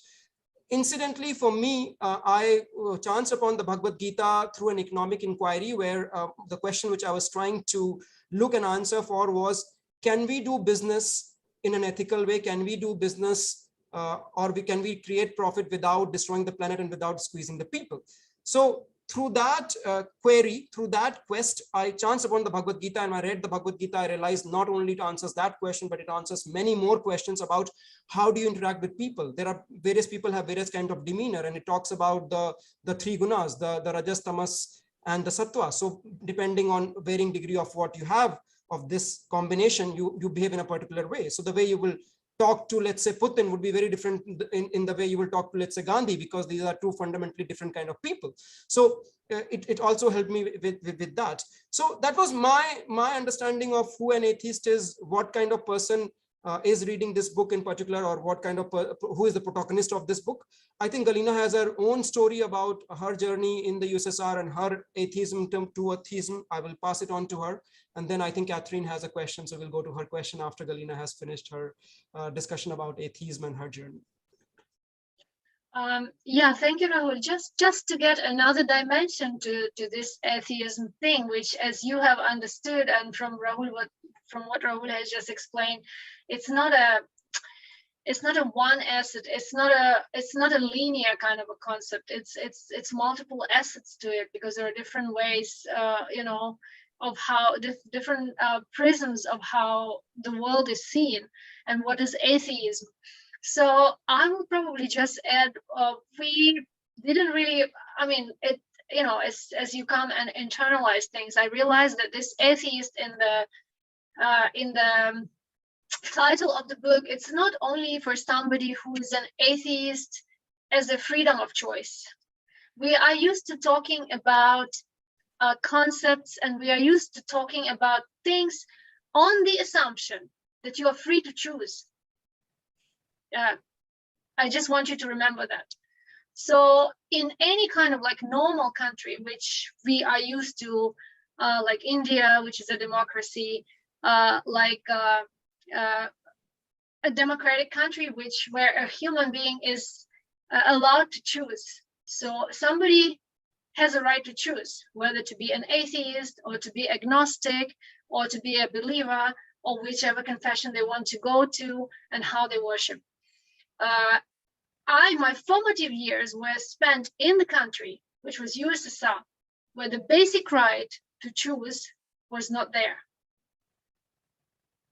Speaker 4: Incidentally, for me, I chanced upon the Bhagavad Gita through an economic inquiry, where the question which I was trying to look and answer for was, can we do business in an ethical way? Can we do business can we create profit without destroying the planet and without squeezing the people? So through that query, through that quest, I chanced upon the Bhagavad Gita, and I read the Bhagavad Gita. I realized not only it answers that question, but it answers many more questions about how do you interact with people. There are various people have various kind of demeanor, and it talks about the 3 gunas, the Rajas, Tamas, and the Sattva. So depending on varying degree of what you have of this combination, you behave in a particular way. So the way you will talk to, let's say, Putin would be very different in the way you will talk to, let's say, Gandhi, because these are 2 fundamentally different kind of people. So it also helped me with that. So that was my understanding of who an atheist is, what kind of person is reading this book in particular, or what kind of who is the protagonist of this book. I think Galina has her own story about her journey in the USSR and her atheism to atheism. I will pass it on to her. And then I think Catherine has a question. So we'll go to her question after Galina has finished her discussion about atheism and her journey.
Speaker 2: Yeah, thank you, Rahul. Just to get another dimension to this atheism thing, which, as you have understood, and from what Rahul has just explained, it's not a one asset. It's not a linear kind of a concept. It's multiple assets to it, because there are different ways, of how different prisms of how the world is seen and what is atheism. So I would probably just add, we didn't really, as you come and internalize things, I realized that this atheist in the title of the book, it's not only for somebody who is an atheist as a freedom of choice. We are used to talking about concepts, and we are used to talking about things on the assumption that you are free to choose. I just want you to remember that. So in any kind of like normal country, which we are used to, like India, which is a democracy, like a democratic country, where a human being is allowed to choose. So somebody has a right to choose whether to be an atheist or to be agnostic or to be a believer, or whichever confession they want to go to and how they worship. My formative years were spent in the country, which was USSR, where the basic right to choose was not there.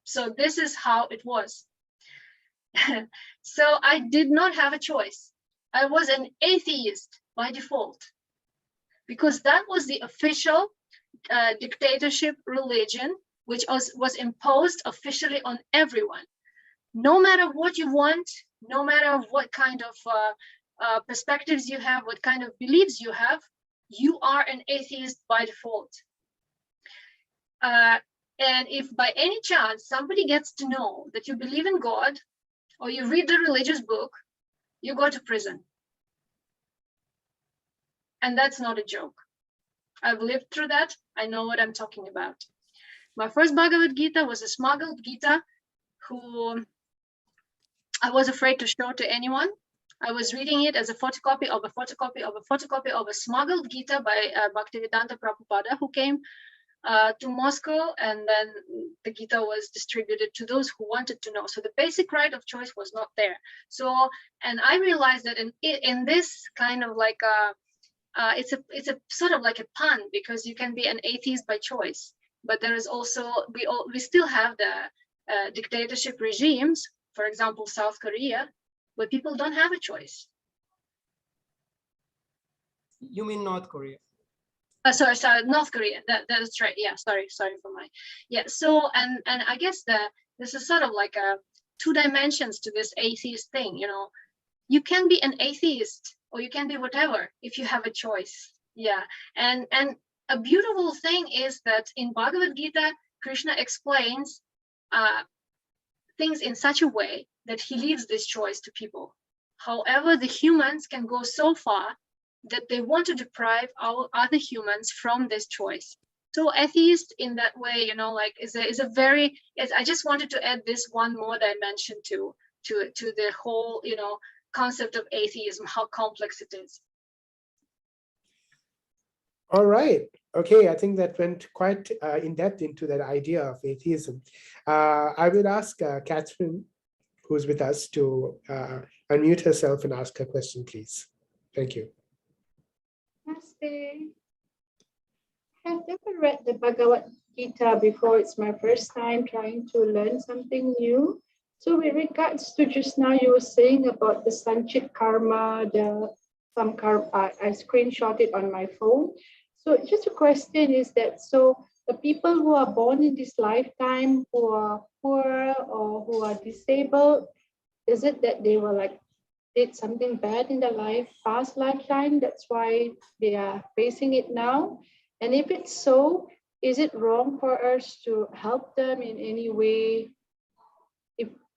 Speaker 2: So this is how it was. So I did not have a choice. I was an atheist by default. because that was the official dictatorship religion, which was imposed officially on everyone. No matter what you want, no matter what kind of perspectives you have, what kind of beliefs you have, you are an atheist by default. And if by any chance somebody gets to know that you believe in God or you read the religious book, you go to prison. And that's not a joke. I've lived through that. I know what I'm talking about. My first Bhagavad Gita was a smuggled Gita who I was afraid to show to anyone. I was reading it as a photocopy of a photocopy of a photocopy of a smuggled Gita by Bhaktivedanta Prabhupada, who came to Moscow, and then the Gita was distributed to those who wanted to know. So the basic right of choice was not there. So, and I realized that in this kind of like it's a sort of like a pun, because you can be an atheist by choice, but there is also we still have the dictatorship regimes, for example South Korea, where people don't have a choice.
Speaker 4: You mean North Korea?
Speaker 2: Sorry, North Korea. That's right. Yeah, sorry for my. Yeah. So and I guess this is sort of like a two dimensions to this atheist thing. You know, you can be an atheist or you can be whatever if you have a choice. Yeah. And a beautiful thing is that in Bhagavad Gita, Krishna explains things in such a way that he leaves this choice to people. However, the humans can go so far that they want to deprive our other humans from this choice. So atheist in that way, you know, like is a very, I just wanted to add this one more dimension to the whole, you know, concept of atheism, how complex it is.
Speaker 5: All right. Okay, I think that went quite in depth into that idea of atheism. I will ask Catherine, who's with us, to unmute herself and ask her question, please. Thank you.
Speaker 6: Namaste. I've never read the Bhagavad Gita before. It's my first time trying to learn something new. So with regards to just now, you were saying about the Sanchit karma, some karma, I screenshot it on my phone. So just a question is that, so the people who are born in this lifetime, who are poor or who are disabled, is it that they were like, did something bad in their past lifetime, that's why they are facing it now? And if it's so, is it wrong for us to help them in any way?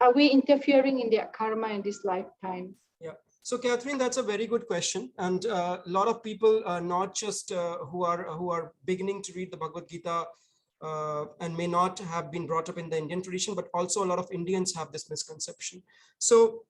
Speaker 6: Are we interfering in their karma in this lifetime?
Speaker 4: Yeah. So Catherine, that's a very good question. And a lot of people, not just who are beginning to read the Bhagavad Gita and may not have been brought up in the Indian tradition, but also a lot of Indians have this misconception. So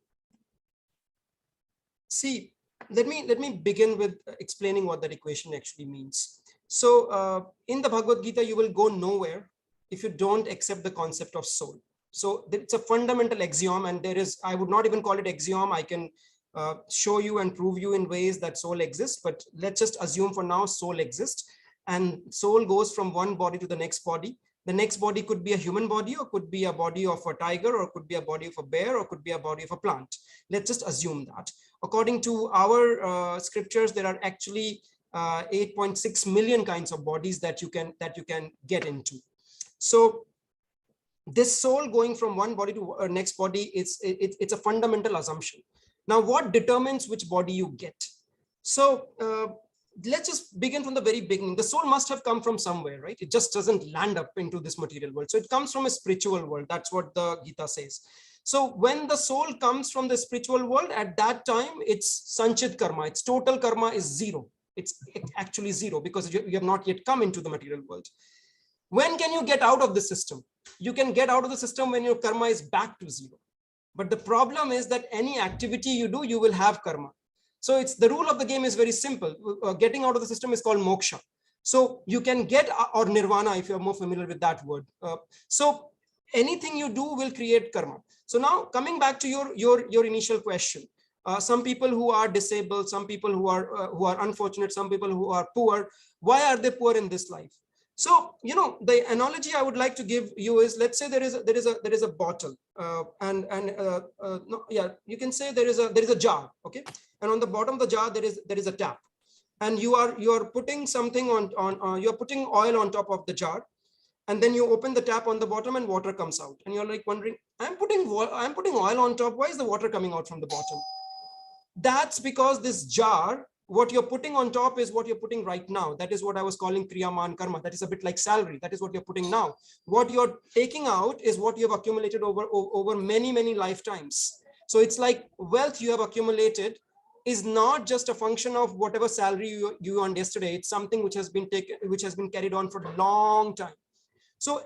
Speaker 4: see, let me begin with explaining what that equation actually means. So in the Bhagavad Gita, you will go nowhere if you don't accept the concept of soul. So it's a fundamental axiom, and there is, I would not even call it axiom. I can show you and prove you in ways that soul exists, but let's just assume for now soul exists, and soul goes from one body to the next body. The next body could be a human body, or could be a body of a tiger, or could be a body of a bear, or could be a body of a plant. Let's just assume that. According to our scriptures, there are actually 8.6 million kinds of bodies that you can get into. So this soul going from one body to next body, it's a fundamental assumption. Now, what determines which body you get? So let's just begin from the very beginning. The soul must have come from somewhere, right? It just doesn't land up into this material world. So it comes from a spiritual world. That's what the Gita says. So when the soul comes from the spiritual world, at that time, it's Sanchit karma. Its total karma is zero. It's actually zero because you have not yet come into the material world. When can you get out of the system? You can get out of the system when your karma is back to zero. But the problem is that any activity you do, you will have karma. So it's the rule of the game is very simple. Getting out of the system is called moksha. So you can get, or nirvana, if you're more familiar with that word. So anything you do will create karma. So now coming back to your initial question, some people who are disabled, some people who are unfortunate, some people who are poor, why are they poor in this life? So, you know, the analogy I would like to give you is, let's say there is a bottle, you can say there is a jar, okay, and on the bottom of the jar there is a tap. and you are putting something on you're putting oil on top of the jar, and then you open the tap on the bottom and water comes out, and you're like wondering, I'm putting oil on top, why is the water coming out from the bottom? That's because this jar, what you're putting on top is what you're putting right now. That is what I was calling kriyaman karma. That is a bit like salary. That is what you're putting now. What you're taking out is what you have accumulated over many lifetimes. So it's like wealth you have accumulated is not just a function of whatever salary you earned yesterday. It's something which has been carried on for a long time. So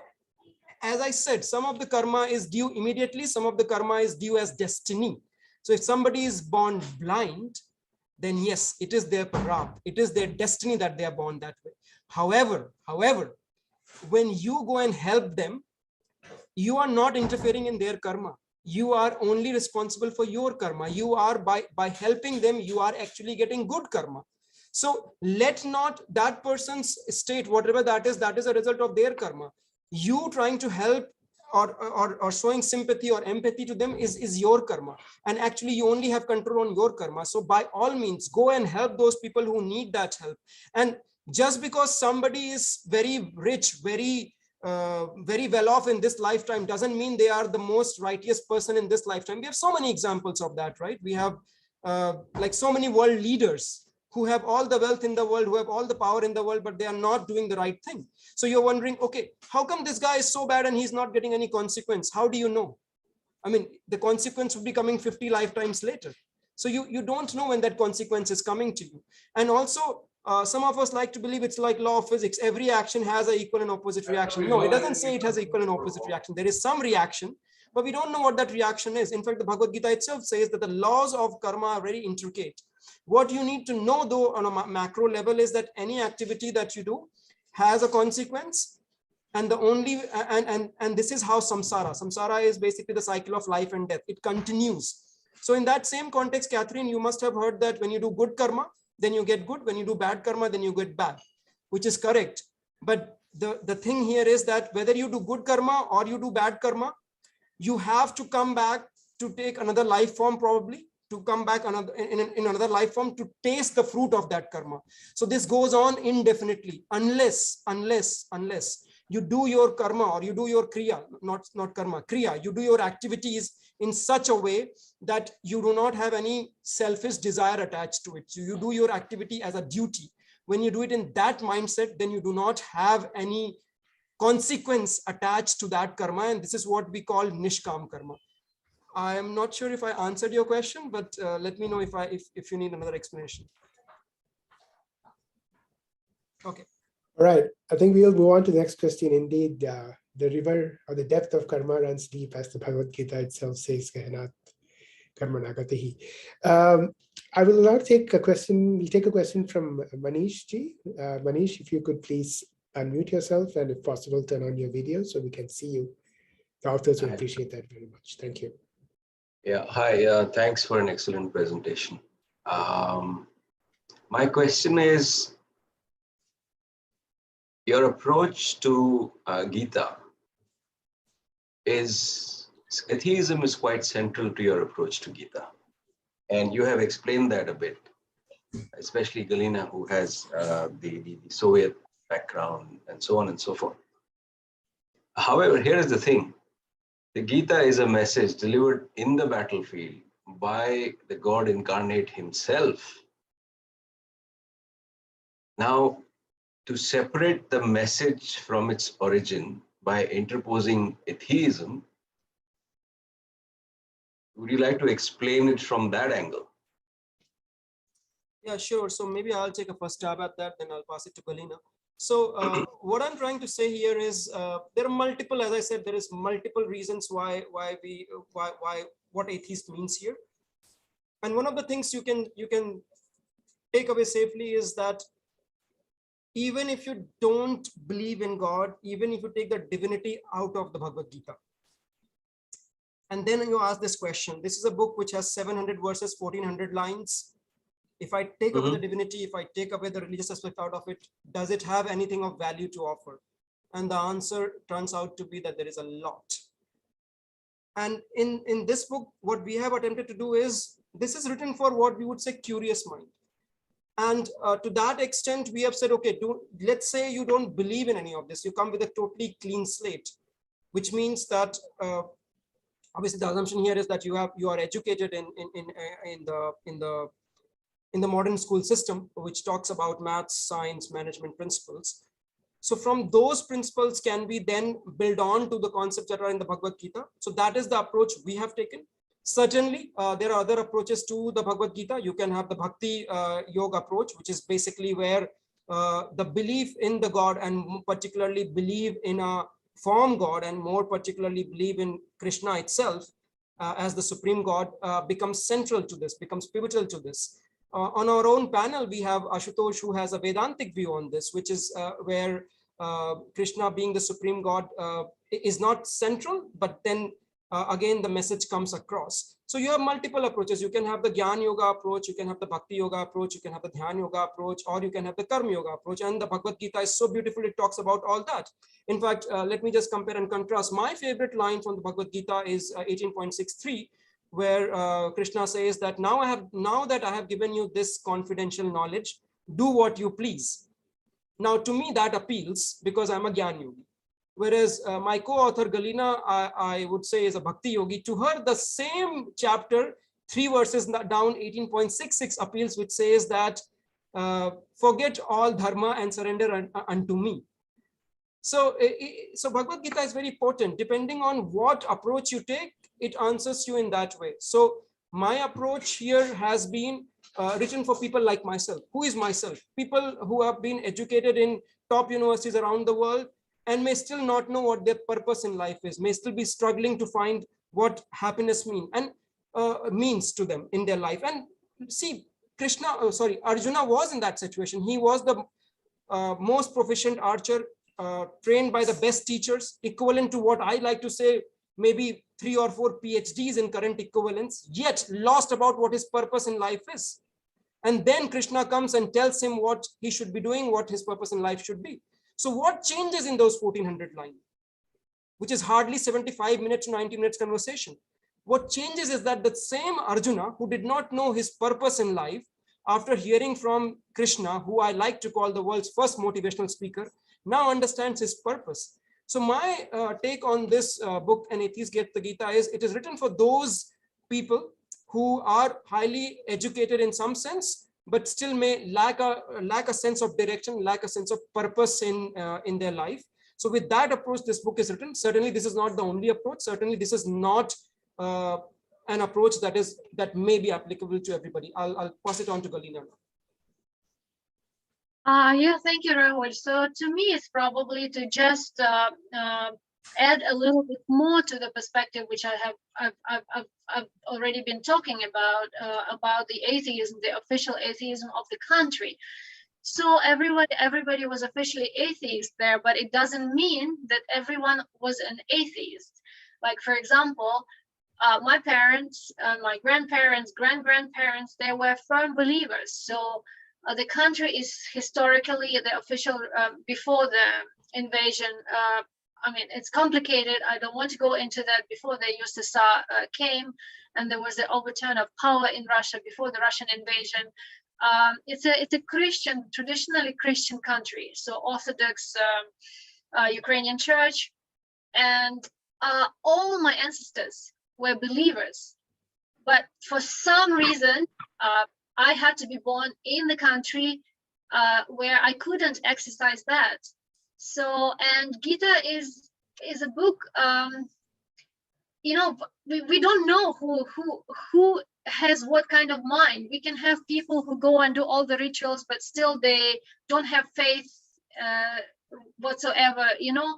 Speaker 4: as I said, some of the karma is due immediately, some of the karma is due as destiny. So if somebody is born blind, then yes, it is their prarabdha, it is their destiny that they are born that way. However, when you go and help them, you are not interfering in their karma. You are only responsible for your karma. You are by helping them, you are actually getting good karma. So let not that person's state, whatever that is a result of their karma. You trying to help or showing sympathy or empathy to them is your karma, and actually you only have control on your karma. So by all means, go and help those people who need that help. And just because somebody is very rich, very well off in this lifetime, doesn't mean they are the most righteous person in this lifetime. We have so many examples of that, right? We have like so many world leaders who have all the wealth in the world, who have all the power in the world, but they are not doing the right thing. So you're wondering, okay, how come this guy is so bad and he's not getting any consequence? How do you know? I mean, the consequence would be coming 50 lifetimes later. So you don't know when that consequence is coming to you. And also, some of us like to believe it's like law of physics. Every action has an equal and opposite reaction. No, it doesn't say it has equal and opposite reaction. There is some reaction, but we don't know what that reaction is. In fact, the Bhagavad Gita itself says that the laws of karma are very intricate. What you need to know, though, on a macro level is that any activity that you do has a consequence. And the only and this is how samsara is basically the cycle of life and death. It continues. So in that same context, Catherine, you must have heard that when you do good karma, then you get good. When you do bad karma, then you get bad, which is correct. But the thing here is that whether you do good karma or you do bad karma, you have to come back to take another life form, probably to come back in another life form to taste the fruit of that karma. So this goes on indefinitely unless you do your karma or you do your kriya, not karma, kriya, you do your activities in such a way that you do not have any selfish desire attached to it. So you do your activity as a duty. When you do it in that mindset, then you do not have any consequence attached to that karma, and this is what we call nishkam karma. I am not sure if I answered your question, but let me know if you need another explanation. Okay.
Speaker 5: All right. I think we'll move on to the next question. Indeed, the river or the depth of karma runs deep, as the Bhagavad Gita itself says, Gahanat karma nagatihi. I will now take a question. We'll take a question from Manish ji. Manish, if you could please unmute yourself and if possible, turn on your video so we can see you. The authors will appreciate that very much. Thank you.
Speaker 7: Yeah, hi, thanks for an excellent presentation. My question is, your approach to Gita atheism is quite central to your approach to Gita. And you have explained that a bit, especially Galina, who has the Soviet background and so on and so forth. However, here is the thing. The Gita is a message delivered in the battlefield by the God incarnate himself. Now, to separate the message from its origin by interposing atheism, would you like to explain it from that angle?
Speaker 4: Yeah, sure. So maybe I'll take a first stab at that, then I'll pass it to Galina. So what I'm trying to say here is there are multiple, as I said, there is multiple reasons why what atheist means here. And one of the things you can take away safely is that even if you don't believe in God, even if you take the divinity out of the Bhagavad Gita, and then you ask this question, this is a book which has 700 verses, 1400 lines. If I take away the divinity, if I take away the religious aspect out of it, does it have anything of value to offer? And the answer turns out to be that there is a lot. And in this book, what we have attempted to do is, this is written for what we would say curious mind. And to that extent, we have said, okay, let's say you don't believe in any of this. You come with a totally clean slate, which means that obviously the assumption here is that you are educated in the modern school system, which talks about maths, science, management principles. So from those principles, can we then build on to the concepts that are in the Bhagavad Gita? So that is the approach we have taken. Certainly, there are other approaches to the Bhagavad Gita. You can have the Bhakti Yoga approach, which is basically where the belief in the God, and particularly believe in a form God, and more particularly believe in Krishna itself as the supreme God, becomes central to this, becomes pivotal to this. On our own panel, we have Ashutosh, who has a Vedantic view on this, which is where Krishna being the supreme God is not central, but then again, the message comes across. So you have multiple approaches. You can have the Gyan Yoga approach, you can have the Bhakti Yoga approach, you can have the Dhyan Yoga approach, or you can have the Karma Yoga approach. And the Bhagavad Gita is so beautiful, it talks about all that. In fact, let me just compare and contrast. My favorite line from the Bhagavad Gita is 18.63, where Krishna says that now that I have given you this confidential knowledge, do what you please. Now, to me, that appeals because I'm a Gyan Yogi. Whereas my co-author Galina, I would say, is a Bhakti Yogi. To her, the same chapter, 3 verses down, 18.66 appeals, which says that forget all dharma and surrender unto me. So Bhagavad Gita is very potent. Depending on what approach you take, it answers you in that way. So my approach here has been written for people like myself. Who is myself? People who have been educated in top universities around the world and may still not know what their purpose in life is, may still be struggling to find what happiness means to them in their life. And see, Arjuna was in that situation. He was the most proficient archer, trained by the best teachers, equivalent to what I like to say, maybe 3 or 4 PhDs in current equivalents, yet lost about what his purpose in life is. And then Krishna comes and tells him what he should be doing, what his purpose in life should be. So what changes in those 1400 lines, which is hardly 75 minutes to 90 minutes conversation? What changes is that the same Arjuna, who did not know his purpose in life, after hearing from Krishna, who I like to call the world's first motivational speaker, now understands his purpose. So my take on this book, An Atheist Get the Gita, is it is written for those people who are highly educated in some sense, but still may lack a sense of direction, lack a sense of purpose in their life. So with that approach, this book is written. Certainly, this is not the only approach. Certainly, this is not an approach that may be applicable to everybody. I'll pass it on to Galina now.
Speaker 2: Yeah, thank you, Rahul. So to me, it's probably to just add a little bit more to the perspective which I've already been talking about the atheism, the official atheism of the country. So everybody was officially atheist there, but it doesn't mean that everyone was an atheist. Like, for example, my parents, my grandparents, grand-grandparents, they were firm believers. So the country is historically the official, before the invasion, I mean, it's complicated. I don't want to go into that. Before the USSR came, and there was the overturn of power in Russia before the Russian invasion. It's a Christian, traditionally Christian country. So Orthodox Ukrainian church, and all my ancestors were believers. But for some reason, I had to be born in the country where I couldn't exercise that. So, and Gita is a book, you know, we don't know who has what kind of mind. We can have people who go and do all the rituals, but still they don't have faith whatsoever. You know,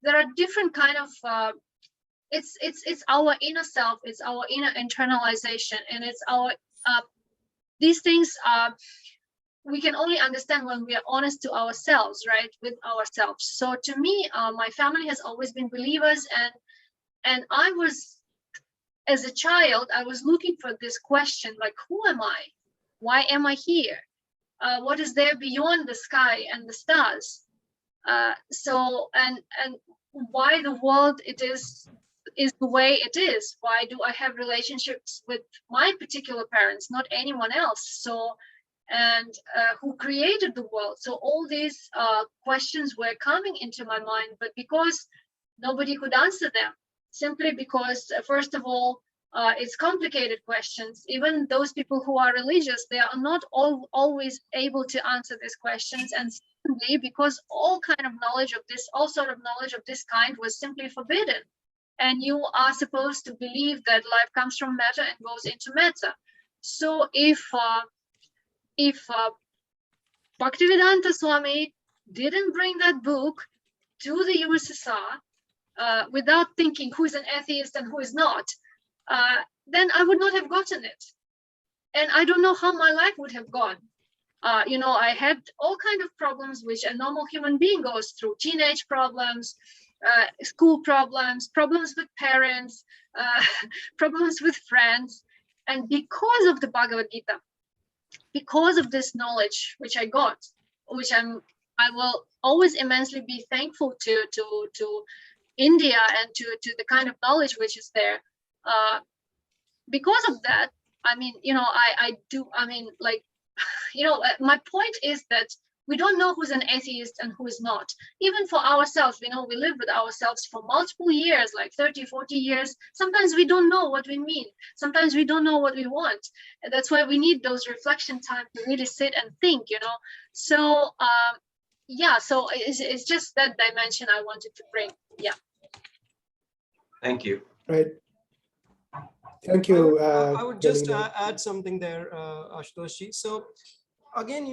Speaker 2: there are different kind of, it's our inner self, it's our inner internalization, and it's our, these things are, we can only understand when we are honest to ourselves, right, with ourselves. So to me, my family has always been believers, and I was, as a child, I was looking for this question, like, who am I? Why am I here? What is there beyond the sky and the stars? So, and why the world is the way it is? Why do I have relationships with my particular parents, not anyone else? So and who created the world? So all these questions were coming into my mind, but because nobody could answer them, simply because, first of all, it's complicated questions. Even those people who are religious, they are not always able to answer these questions. And secondly, because all sort of knowledge of this kind was simply forbidden. And you are supposed to believe that life comes from matter and goes into matter. So if Bhaktivedanta Swami didn't bring that book to the USSR without thinking who is an atheist and who is not, then I would not have gotten it. And I don't know how my life would have gone. I had all kinds of problems which a normal human being goes through: teenage problems, school problems, problems with parents, problems with friends. And because of the Bhagavad Gita, because of this knowledge which I got, which I will always immensely be thankful to India and to the kind of knowledge which is there. Because of that, my point is that we don't know who's an atheist and who is not. Even for ourselves, we live with ourselves for multiple years, like 30, 40 years. Sometimes we don't know what we mean. Sometimes we don't know what we want. And that's why we need those reflection time to really sit and think, So, so it's just that dimension I wanted to bring. Yeah.
Speaker 7: Thank you.
Speaker 5: Right. Thank you.
Speaker 4: I would just
Speaker 5: Galina.
Speaker 4: add something there, Ashutosh. So again,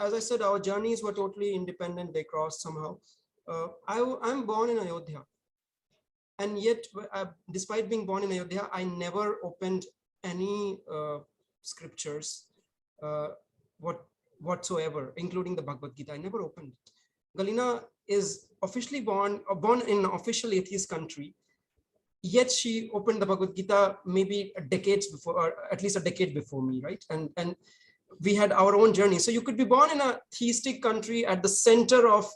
Speaker 4: as I said, our journeys were totally independent. They crossed somehow. I'm born in Ayodhya. And yet, despite being born in Ayodhya, I never opened any scriptures whatsoever, including the Bhagavad Gita. I never opened it. Galina is officially born in an official atheist country. Yet she opened the Bhagavad Gita maybe decades before, or at least a decade before me, right? And we had our own journey. So you could be born in a theistic country at the center of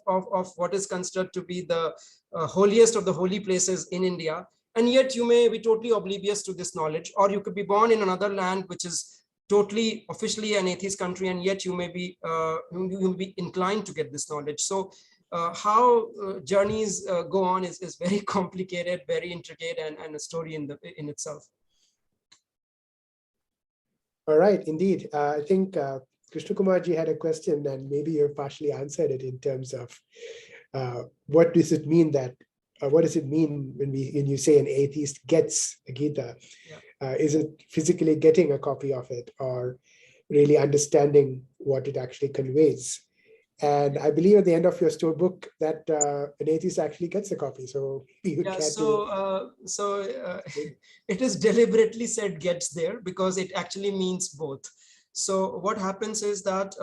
Speaker 4: what is considered to be the holiest of the holy places in India, and yet you may be totally oblivious to this knowledge. Or you could be born in another land which is totally officially an atheist country, and yet you may be inclined to get this knowledge. So how journeys go on is very complicated, very intricate, and a story in itself.
Speaker 5: All right, indeed. I think Krishna Kumarji had a question, and maybe you partially answered it in terms of what does it mean when you say an atheist gets a Gita?
Speaker 4: Yeah.
Speaker 5: Is it physically getting a copy of it, or really understanding what it actually conveys? And I believe at the end of your story book that an atheist actually gets a copy. So you
Speaker 4: it is deliberately said gets there because it actually means both. So what happens is that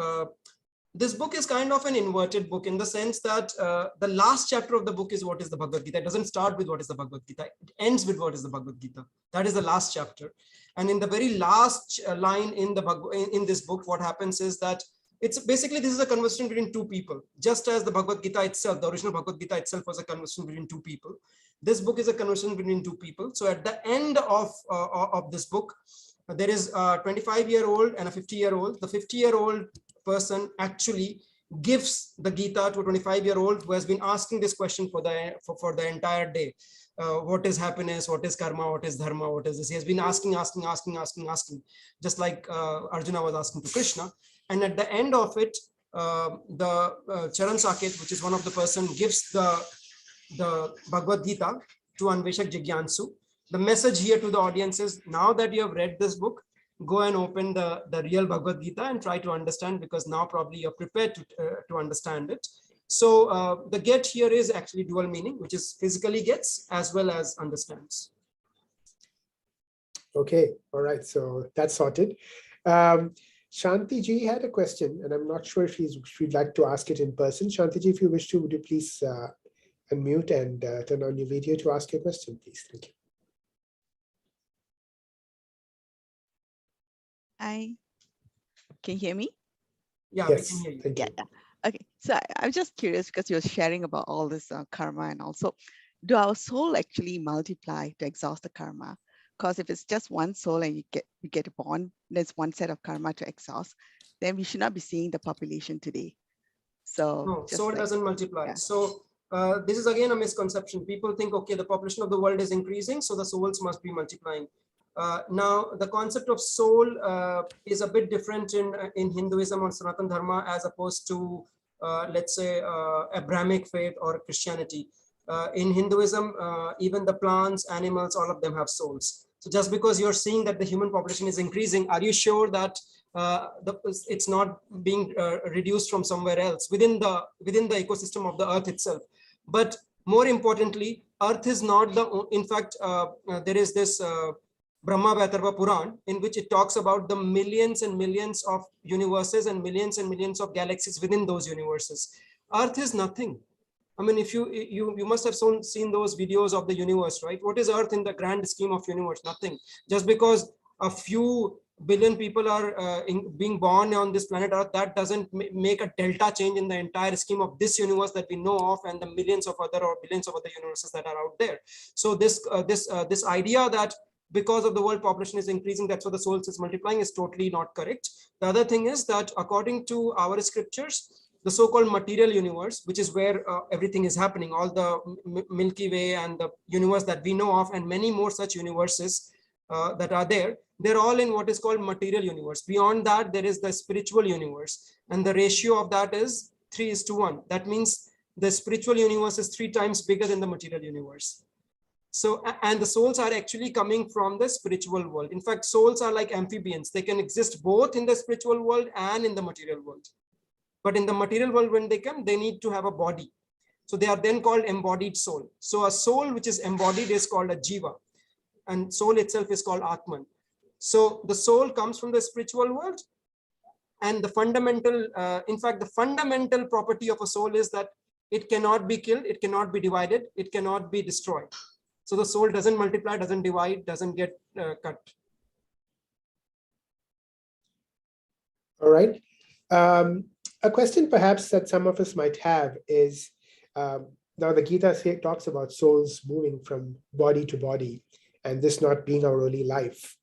Speaker 4: this book is kind of an inverted book in the sense that the last chapter of the book is what is the Bhagavad Gita. It doesn't start with what is the Bhagavad Gita. It ends with what is the Bhagavad Gita. That is the last chapter. And in the very last line in this book, what happens is that it's basically, this is a conversation between two people. Just as the Bhagavad Gita itself, the original Bhagavad Gita itself was a conversation between two people. This book is a conversation between two people. So at the end of this book, there is a 25-year-old and a 50-year-old. The 50-year-old person actually gives the Gita to a 25-year-old who has been asking this question for the entire day. What is happiness? What is karma? What is dharma? What is this? He has been asking, just like Arjuna was asking to Krishna. And at the end of it, the Charan Saket, which is one of the person, gives the Bhagavad Gita to Anveshak Jigyansu. The message here to the audience is, now that you have read this book, go and open the real Bhagavad Gita and try to understand, because now probably you're prepared to understand it. So the get here is actually dual meaning, which is physically gets as well as understands.
Speaker 5: Okay, all right, so that's sorted. Shanti ji had a question, and I'm not sure if she'd like to ask it in person. Shanti ji, if you wish to, would you please unmute and turn on your video to ask your question, please? Thank you.
Speaker 8: Hi, can you hear me?
Speaker 4: Yeah,
Speaker 5: yes,
Speaker 4: we can hear you.
Speaker 5: thank you.
Speaker 8: Yeah. Okay, so I'm just curious because you're sharing about all this karma, and also, do our soul actually multiply to exhaust the karma? Because if it's just one soul and you get born, there's one set of karma to exhaust, then we should not be seeing the population today. So
Speaker 4: No,
Speaker 8: just
Speaker 4: soul
Speaker 8: like,
Speaker 4: doesn't multiply.
Speaker 8: yeah.
Speaker 4: So this is again a misconception. People think, okay, the population of the world is increasing, so the souls must be multiplying. Now, the concept of soul is a bit different in Hinduism or Sanatana Dharma as opposed to, let's say, Abrahamic faith or Christianity. In Hinduism, even the plants, animals, all of them have souls. So just because you're seeing that the human population is increasing, are you sure that it's not being reduced from somewhere else within the ecosystem of the earth itself? But more importantly, earth is not the, in fact, there is this Brahma Vatarva Puran, in which it talks about the millions and millions of universes and millions of galaxies within those universes. Earth is nothing. I mean, if you must have seen those videos of the universe, right? What is Earth in the grand scheme of universe? Nothing. Just because a few billion people are being born on this planet Earth, that doesn't make a delta change in the entire scheme of this universe that we know of and the millions of other or billions of other universes that are out there. So this idea that because of the world population is increasing, that's why the souls is multiplying, is totally not correct. The other thing is that according to our scriptures, the so-called material universe, which is where everything is happening, all the Milky Way and the universe that we know of, and many more such universes that are there, they're all in what is called material universe. Beyond that, there is the spiritual universe, and the ratio of that is 3:1. That means the spiritual universe is 3 times bigger than the material universe. So, and the souls are actually coming from the spiritual world. In fact, souls are like amphibians. They can exist both in the spiritual world and in the material world. But in the material world, when they come, they need to have a body. So they are then called embodied soul. So a soul which is embodied is called a jiva, and soul itself is called Atman. So the soul comes from the spiritual world, and the fundamental, in fact, the fundamental property of a soul is that it cannot be killed, it cannot be divided, it cannot be destroyed. So the soul doesn't multiply, doesn't divide, doesn't get cut.
Speaker 5: All right. A question perhaps that some of us might have is, now the Gita talks about souls moving from body to body, and this not being our early life.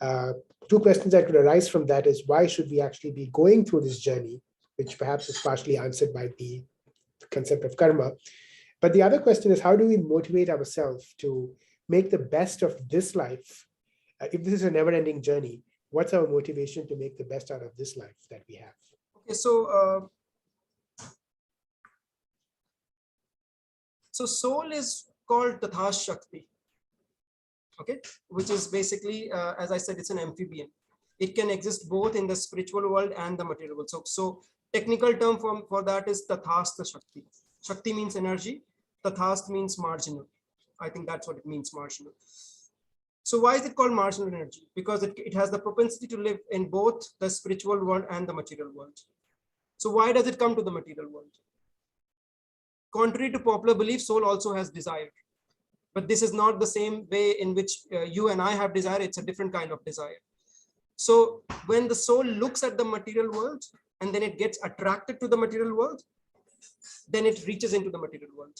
Speaker 5: 2 questions that could arise from that is, why should we actually be going through this journey, which perhaps is partially answered by the concept of karma. But the other question is, how do we motivate ourselves to make the best of this life? If this is a never-ending journey, what's our motivation to make the best out of this life that we have?
Speaker 4: Okay, so soul is called Tathas Shakti, okay, which is basically, as I said, it's an amphibian. It can exist both in the spiritual world and the material world. So technical term for that is Tathasta Shakti. Shakti means energy, Tathast means marginal. I think that's what it means, marginal. So why is it called marginal energy? Because it has the propensity to live in both the spiritual world and the material world. So why does it come to the material world? Contrary to popular belief, soul also has desire. But this is not the same way in which you and I have desire. It's a different kind of desire. So when the soul looks at the material world and then it gets attracted to the material world, then it reaches into the material world.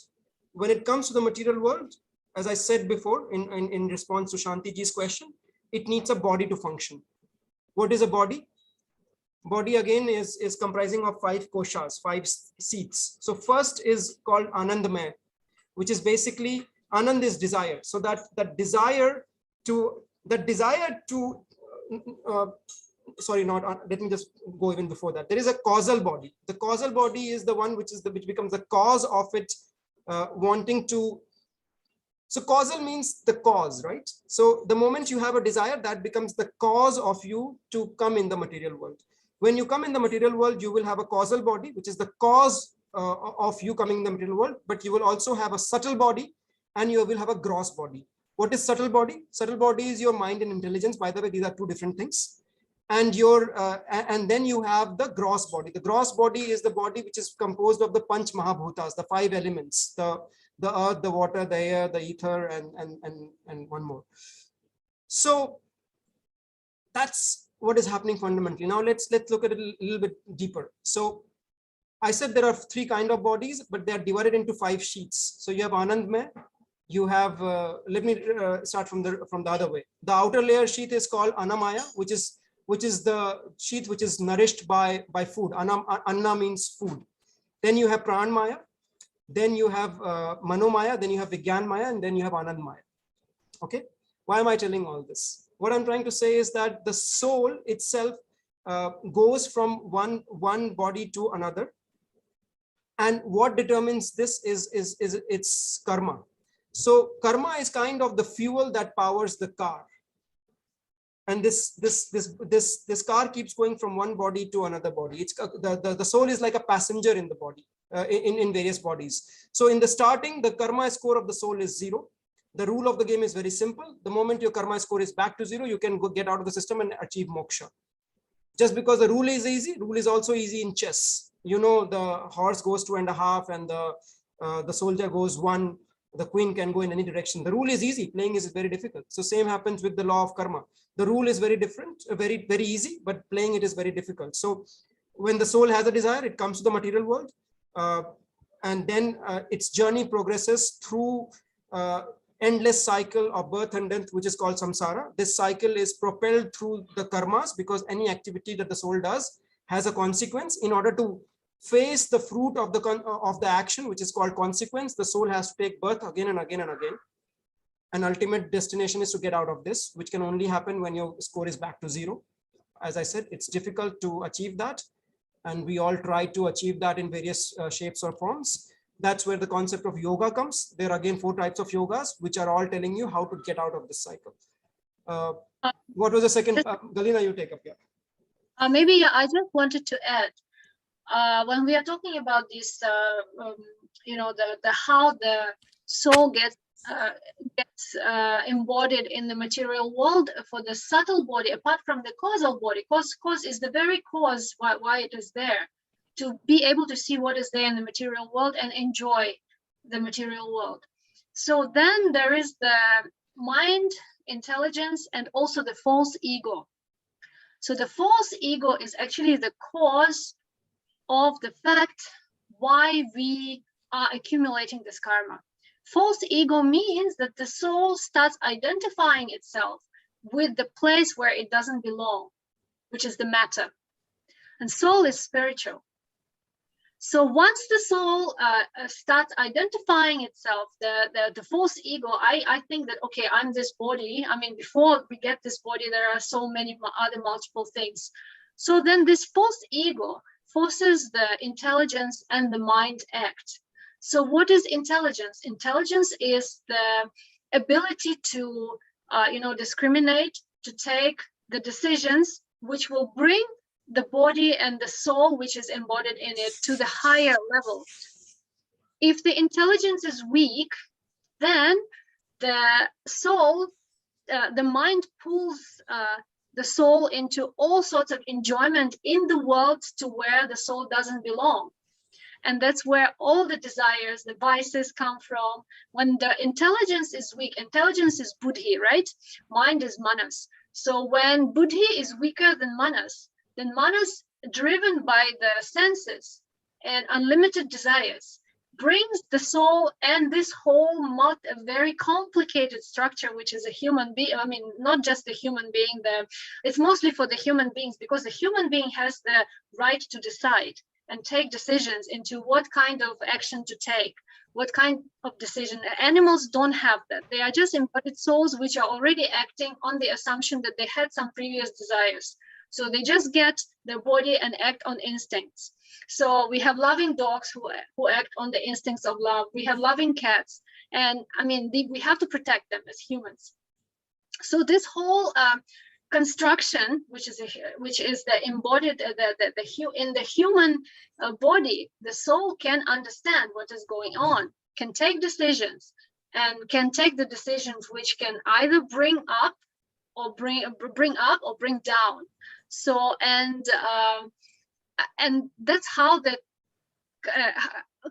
Speaker 4: When it comes to the material world, as I said before, in response to Shanti Ji's question, it needs a body to function. What is a body? Body again is comprising of 5 koshas, 5 seats. So first is called Anandamaya, which is basically, Anand is desire. So that desire to, sorry, not, let me just go even before that. There is a causal body. The causal body is the one which becomes the cause of it wanting to. So causal means the cause, right? So the moment you have a desire, that becomes the cause of you to come in the material world. When you come in the material world, you will have a causal body, which is the cause of you coming in the material world, but you will also have a subtle body and you will have a gross body. What is subtle body? Subtle body is your mind and intelligence. By the way, these are 2 different things. And and then you have the gross body. The gross body is the body which is composed of the Panch Mahabhutas, the 5 elements, the earth, the water, the air, the ether, and one more. So that's what is happening fundamentally. Now let's look at it a little bit deeper. So I said there are 3 kinds of bodies, but they are divided into 5 sheets. So you have Anandmaya, you have, let me start from the other way. The outer layer sheath is called Annamaya, which is the sheath which is nourished by food. Anna means food. Then you have Pranmaya, then you have Manomaya, then you have Vigyan Maya, and then you have Anand Maya. Okay, why am I telling all this? What I'm trying to say is that the soul itself goes from one body to another, and what determines this is its karma. So karma is kind of the fuel that powers the car, and this car keeps going from one body to another body. It's the soul is like a passenger in the body, in various bodies. So in the starting, the karma score of the soul is 0. The rule of the game is very simple. The moment your karma score is back to 0, you can go get out of the system and achieve moksha. Just because the rule is easy, rule is also easy in chess. You know, the horse goes 2.5 and the soldier goes 1. The queen can go in any direction. The rule is easy. Playing is very difficult. So same happens with the law of karma. The rule is very different, very easy, but playing it is very difficult. So when the soul has a desire, it comes to the material world, and then its journey progresses through endless cycle of birth and death, which is called samsara. This cycle is propelled through the karmas, because any activity that the soul does has a consequence. In order to face the fruit of the action, which is called consequence, the soul has to take birth again and again and again. An ultimate destination is to get out of this, which can only happen when your score is back to 0. As I said, it's difficult to achieve that, and we all try to achieve that in various shapes or forms. That's where the concept of yoga comes. There are again 4 types of yogas, which are all telling you how to get out of this cycle. What was the second? Galina, you take up here.
Speaker 2: Maybe I just wanted to add, when we are talking about this, you know, the how the soul gets embodied in the material world for the subtle body, apart from the causal body. Cause is the very cause why it is there, to be able to see what is there in the material world and enjoy the material world. So then there is the mind, intelligence, and also the false ego. So the false ego is actually the cause of the fact why we are accumulating this karma. False ego means that the soul starts identifying itself with the place where it doesn't belong, which is the matter. And soul is spiritual. So once the soul starts identifying itself, the false ego, I think that, okay, I'm this body. I mean, before we get this body, there are so many other multiple things. So then this false ego forces the intelligence and the mind act. So what is intelligence? Intelligence is the ability to, you know, discriminate, to take the decisions which will bring the body and the soul, which is embodied in it, to the higher level. If the intelligence is weak, then the soul, the mind pulls the soul into all sorts of enjoyment in the world to where the soul doesn't belong. And that's where all the desires, the vices come from. When the intelligence is weak, intelligence is buddhi, right? Mind is manas. So when buddhi is weaker than manas, then manas, driven by the senses and unlimited desires, brings the soul and this whole very complicated structure, which is a human being. I mean, not just the human being, it's mostly for the human beings, because the human being has the right to decide and take decisions into what kind of action to take, what kind of decision. Animals don't have that. They are just embodied souls which are already acting on the assumption that they had some previous desires. So they just get their body and act on instincts. So we have loving dogs who act on the instincts of love. We have loving cats. And I mean, we have to protect them as humans. So this whole construction, which is the embodied, in the human body, the soul can understand what is going on, can take decisions, and can take the decisions which can either bring up or bring down. So and that's how the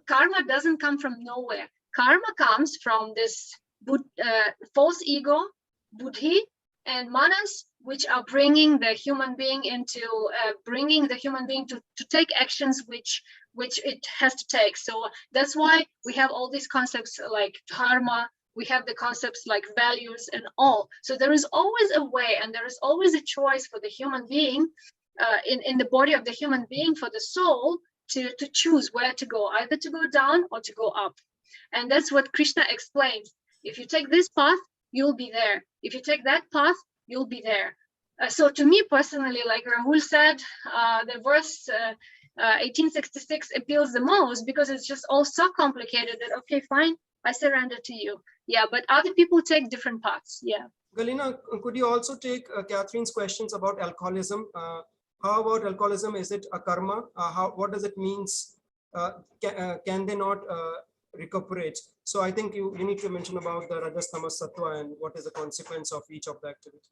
Speaker 2: karma doesn't come from nowhere. Karma comes from this false ego, buddhi, and manas, which are bringing the human being into to take actions which it has to take. So that's why we have all these concepts like dharma, we have the concepts like values and all. So there is always a way, and there is always a choice for the human being, in the body of the human being, for the soul to choose where to go, either to go down or to go up. And that's what Krishna explains. If you take this path, you'll be there. If you take that path, you'll be there. So to me personally, like Rahul said, the verse 1866 appeals the most, because it's just all so complicated that, okay, fine, I surrender to you. Yeah, but other people take different paths. Yeah.
Speaker 4: Galina, could you also take Catherine's questions about alcoholism? How about alcoholism? Is it a karma? What does it mean? Can they not recuperate? So I think you need to mention about the Rajas, Tamas, Sattva, and what is the consequence of each of the activity.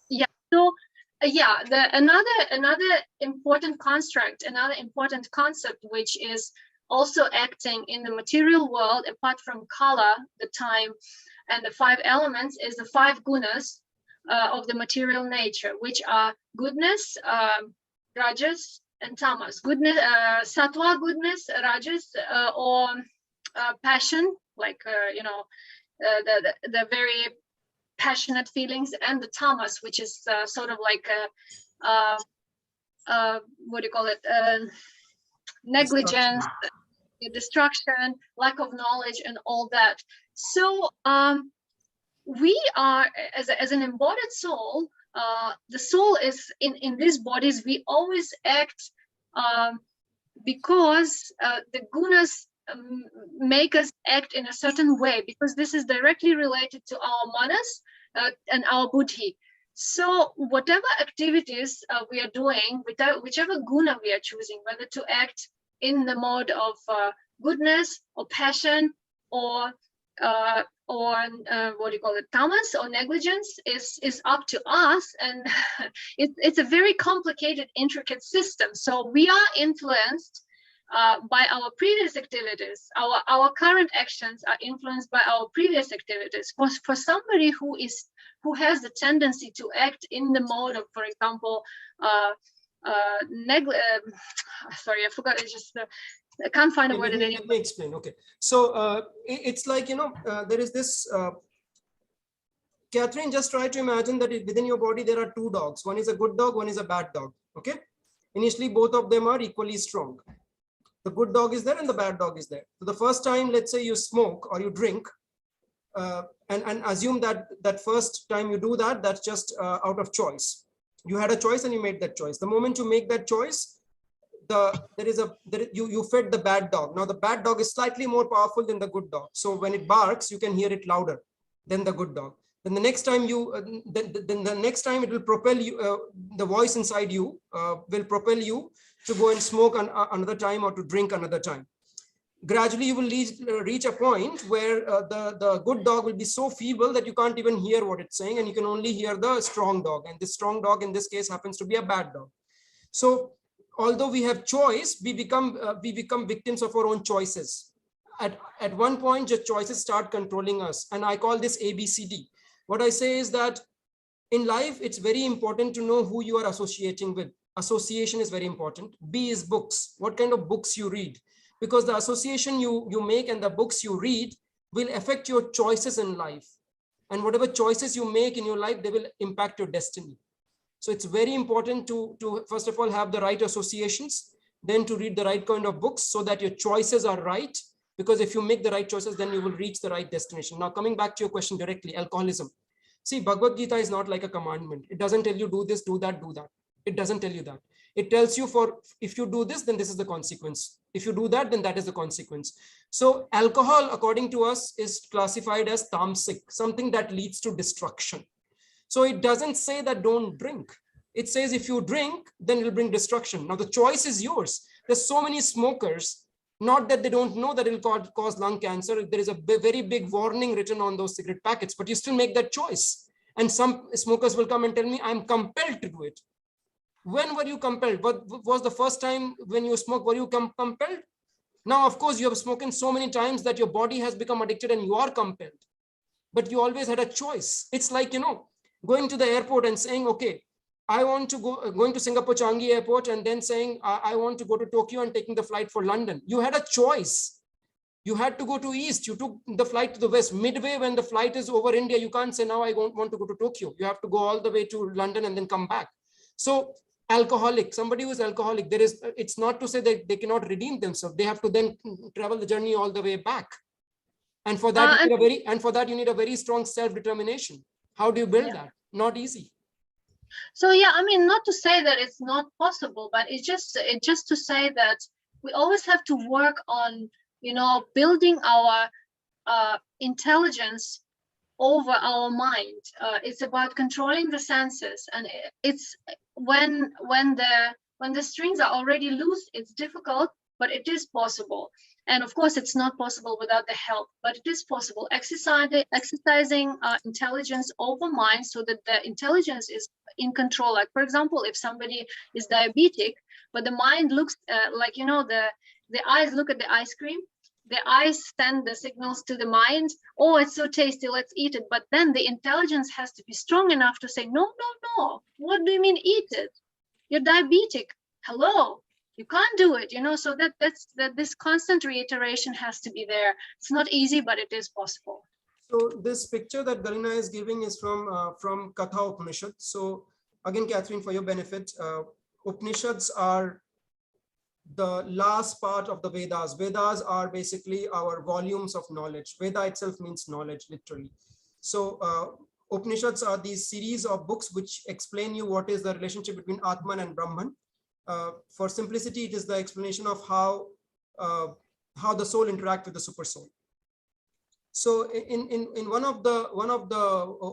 Speaker 2: Yeah. So yeah, another important construct, another important concept, which is also acting in the material world, apart from kala, the time, and the 5 elements, is the 5 gunas of the material nature, which are goodness, rajas, and tamas. Goodness, sattva, goodness, rajas, or passion, like the very passionate feelings, and the tamas, which is sort of like what do you call it? Negligence, destruction, lack of knowledge, and all that. So we are, as an embodied soul, the soul is in these bodies. We always act because the gunas make us act in a certain way, because this is directly related to our manas and our buddhi. So whatever activities we are doing, whichever guna we are choosing, whether to act in the mode of goodness or passion, or what do you call it, tamas, or negligence, is up to us. And it's a very complicated, intricate system. So we are influenced by our previous activities. Our current actions are influenced by our previous activities. For somebody who has the tendency to act in the mode of, for example, sorry, I forgot. It's just I can't find a word in any.
Speaker 4: Let me explain. Okay, so it's like, there is this. Catherine, just try to imagine that within your body there are 2 dogs. One is a good dog, one is a bad dog. Okay, initially both of them are equally strong. The good dog is there and the bad dog is there. So the first time, let's say you smoke or you drink, and assume that first time you do that, that's just out of choice. You had a choice and you made that choice. The moment you make that choice, you fed the bad dog. Now the bad dog is slightly more powerful than the good dog. So when it barks, you can hear it louder than the good dog. Then the next time the next time it will propel you, the voice inside you will propel you to go and smoke another time or to drink another time. Gradually, you will reach a point where the good dog will be so feeble that you can't even hear what it's saying, and you can only hear the strong dog. And this strong dog in this case happens to be a bad dog. So although we have choice, we become victims of our own choices. At one point, the choices start controlling us, and I call this ABCD. What I say is that in life, it's very important to know who you are associating with. Association is very important. B is books. What kind of books you read? Because the association you make and the books you read will affect your choices in life. And whatever choices you make in your life, they will impact your destiny. So it's very important to first of all, have the right associations, then to read the right kind of books so that your choices are right. Because if you make the right choices, then you will reach the right destination. Now, coming back to your question directly, alcoholism. See, Bhagavad Gita is not like a commandment. It doesn't tell you do this, do that, do that. It doesn't tell you that. It tells you if you do this, then this is the consequence. If you do that, then that is the consequence. So alcohol, according to us, is classified as tamasic, something that leads to destruction. So it doesn't say that don't drink. It says if you drink, then it will bring destruction. Now the choice is yours. There's so many smokers, not that they don't know that it will cause lung cancer. There is a very big warning written on those cigarette packets, but you still make that choice. And some smokers will come and tell me, I'm compelled to do it. When were you compelled? What was the first time when you smoked? Were you compelled? Now, of course, you have spoken so many times that your body has become addicted and you are compelled. But you always had a choice. It's like, going to the airport and saying, okay, I want to going to Singapore Changi Airport and then saying, I want to go to Tokyo and taking the flight for London. You had a choice. You had to go to east. You took the flight to the west. Midway, when the flight is over India, you can't say, now I don't want to go to Tokyo. You have to go all the way to London and then come back. So alcoholic, somebody who is alcoholic, it's not to say that they cannot redeem themselves. They have to then travel the journey all the way back. And for that, you need a very strong self-determination. How do you build that? Not easy.
Speaker 2: So yeah, I mean, not to say that it's not possible, but it's just to say that we always have to work on, building our intelligence over our mind. It's about controlling the senses, and it's when the strings are already loose, it's difficult, but it is possible. And of course, it's not possible without the help, but it is possible. Exercising intelligence over mind so that the intelligence is in control. Like, for example, if somebody is diabetic, but the mind looks the eyes look at the ice cream, the eyes send the signals to the mind, oh, it's so tasty, let's eat it. But then the intelligence has to be strong enough to say, no, what do you mean eat it? You're diabetic. Hello. You can't do it, so that's this constant reiteration has to be there. It's not easy, but it is possible.
Speaker 4: So this picture that Galina is giving is from Katha Upanishad. So again, Catherine, for your benefit, Upanishads are the last part of the Vedas. Vedas are basically our volumes of knowledge. Veda itself means knowledge, literally. So Upanishads are these series of books which explain you what is the relationship between Atman and Brahman. For simplicity, it is the explanation of how the soul interacts with the super soul. So in one of the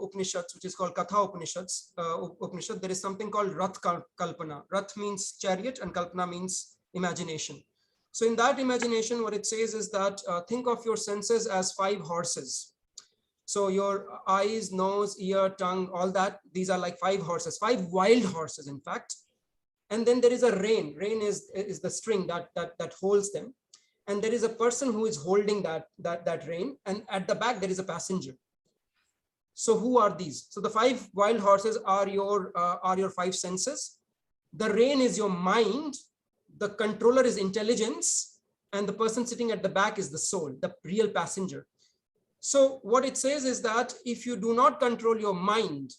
Speaker 4: Upanishads, which is called Katha Upanishads, Upanishad, there is something called Rath Kalpana. Rath means chariot and Kalpana means imagination. So in that imagination, what it says is that think of your senses as 5 horses. So your eyes, nose, ear, tongue, all that, these are like 5 horses, 5 wild horses, in fact. And then there is a rein. Rein is the string that holds them. And there is a person who is holding that rein. And at the back, there is a passenger. So who are these? So the 5 wild horses are your 5 senses. The rein is your mind. The controller is intelligence. And the person sitting at the back is the soul, the real passenger. So what it says is that if you do not control your mind,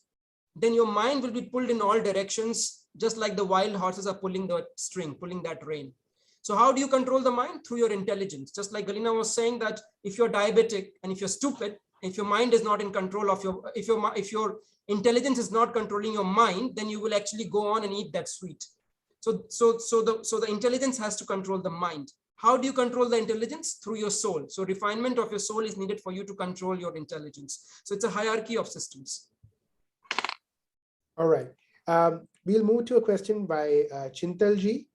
Speaker 4: then your mind will be pulled in all directions, just like the wild horses are pulling the string, pulling that rein. So how do you control the mind? Through your intelligence. Just like Galina was saying that if you're diabetic and if you're stupid, if your mind is not in control of if your intelligence is not controlling your mind, then you will actually go on and eat that sweet. So the intelligence has to control the mind. How do you control the intelligence? Through your soul. So refinement of your soul is needed for you to control your intelligence. So it's a hierarchy of systems.
Speaker 5: All right. We'll move to a question by Chintalji,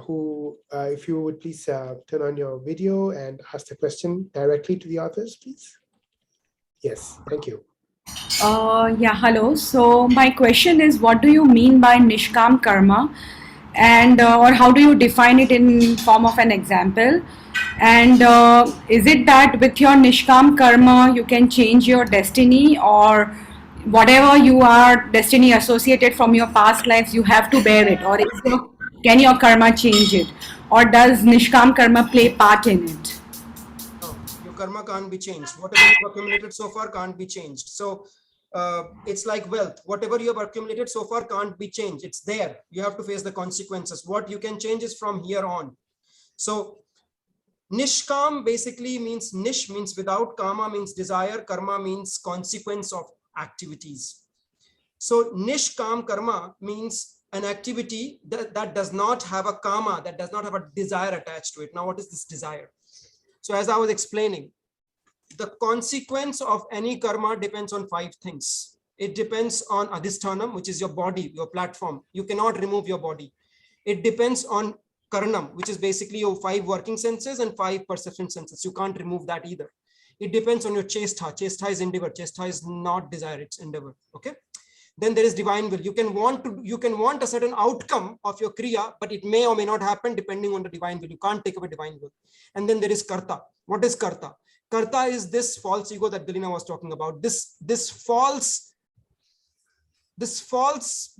Speaker 5: who, if you would please turn on your video and ask the question directly to the authors, please. Yes, thank you.
Speaker 9: Yeah, hello. So my question is, what do you mean by Nishkam Karma? And or how do you define it in form of an example? And is it that with your Nishkam Karma, you can change your destiny, or whatever you are destiny associated from your past lives, you have to bear it, or can your karma change it, or does Nishkam Karma play part in it?
Speaker 4: No, your karma can't be changed. Whatever you've accumulated so far can't be changed. So it's like wealth. Whatever you have accumulated so far can't be changed. It's there. You have to face the consequences. What you can change is from here on. So Nishkam basically means, nish means without, kama means desire, karma means consequence of activities. So Nishkam Karma means an activity that does not have a kama, that does not have a desire attached to it. Now, what is this desire? So as I was explaining, the consequence of any karma depends on 5 things. It depends on adhisthanam, which is your body, your platform. You cannot remove your body. It depends on karanam, which is basically your 5 working senses and 5 perception senses. You can't remove that either. It depends on your chestha. Chestha is endeavor. Chestha is not desire, it's endeavor. Okay. Then there is divine will. You can want a certain outcome of your kriya, but it may or may not happen depending on the divine will. You can't take away divine will. And then there is karta. What is karta? Karta is this false ego that Galina was talking about. This false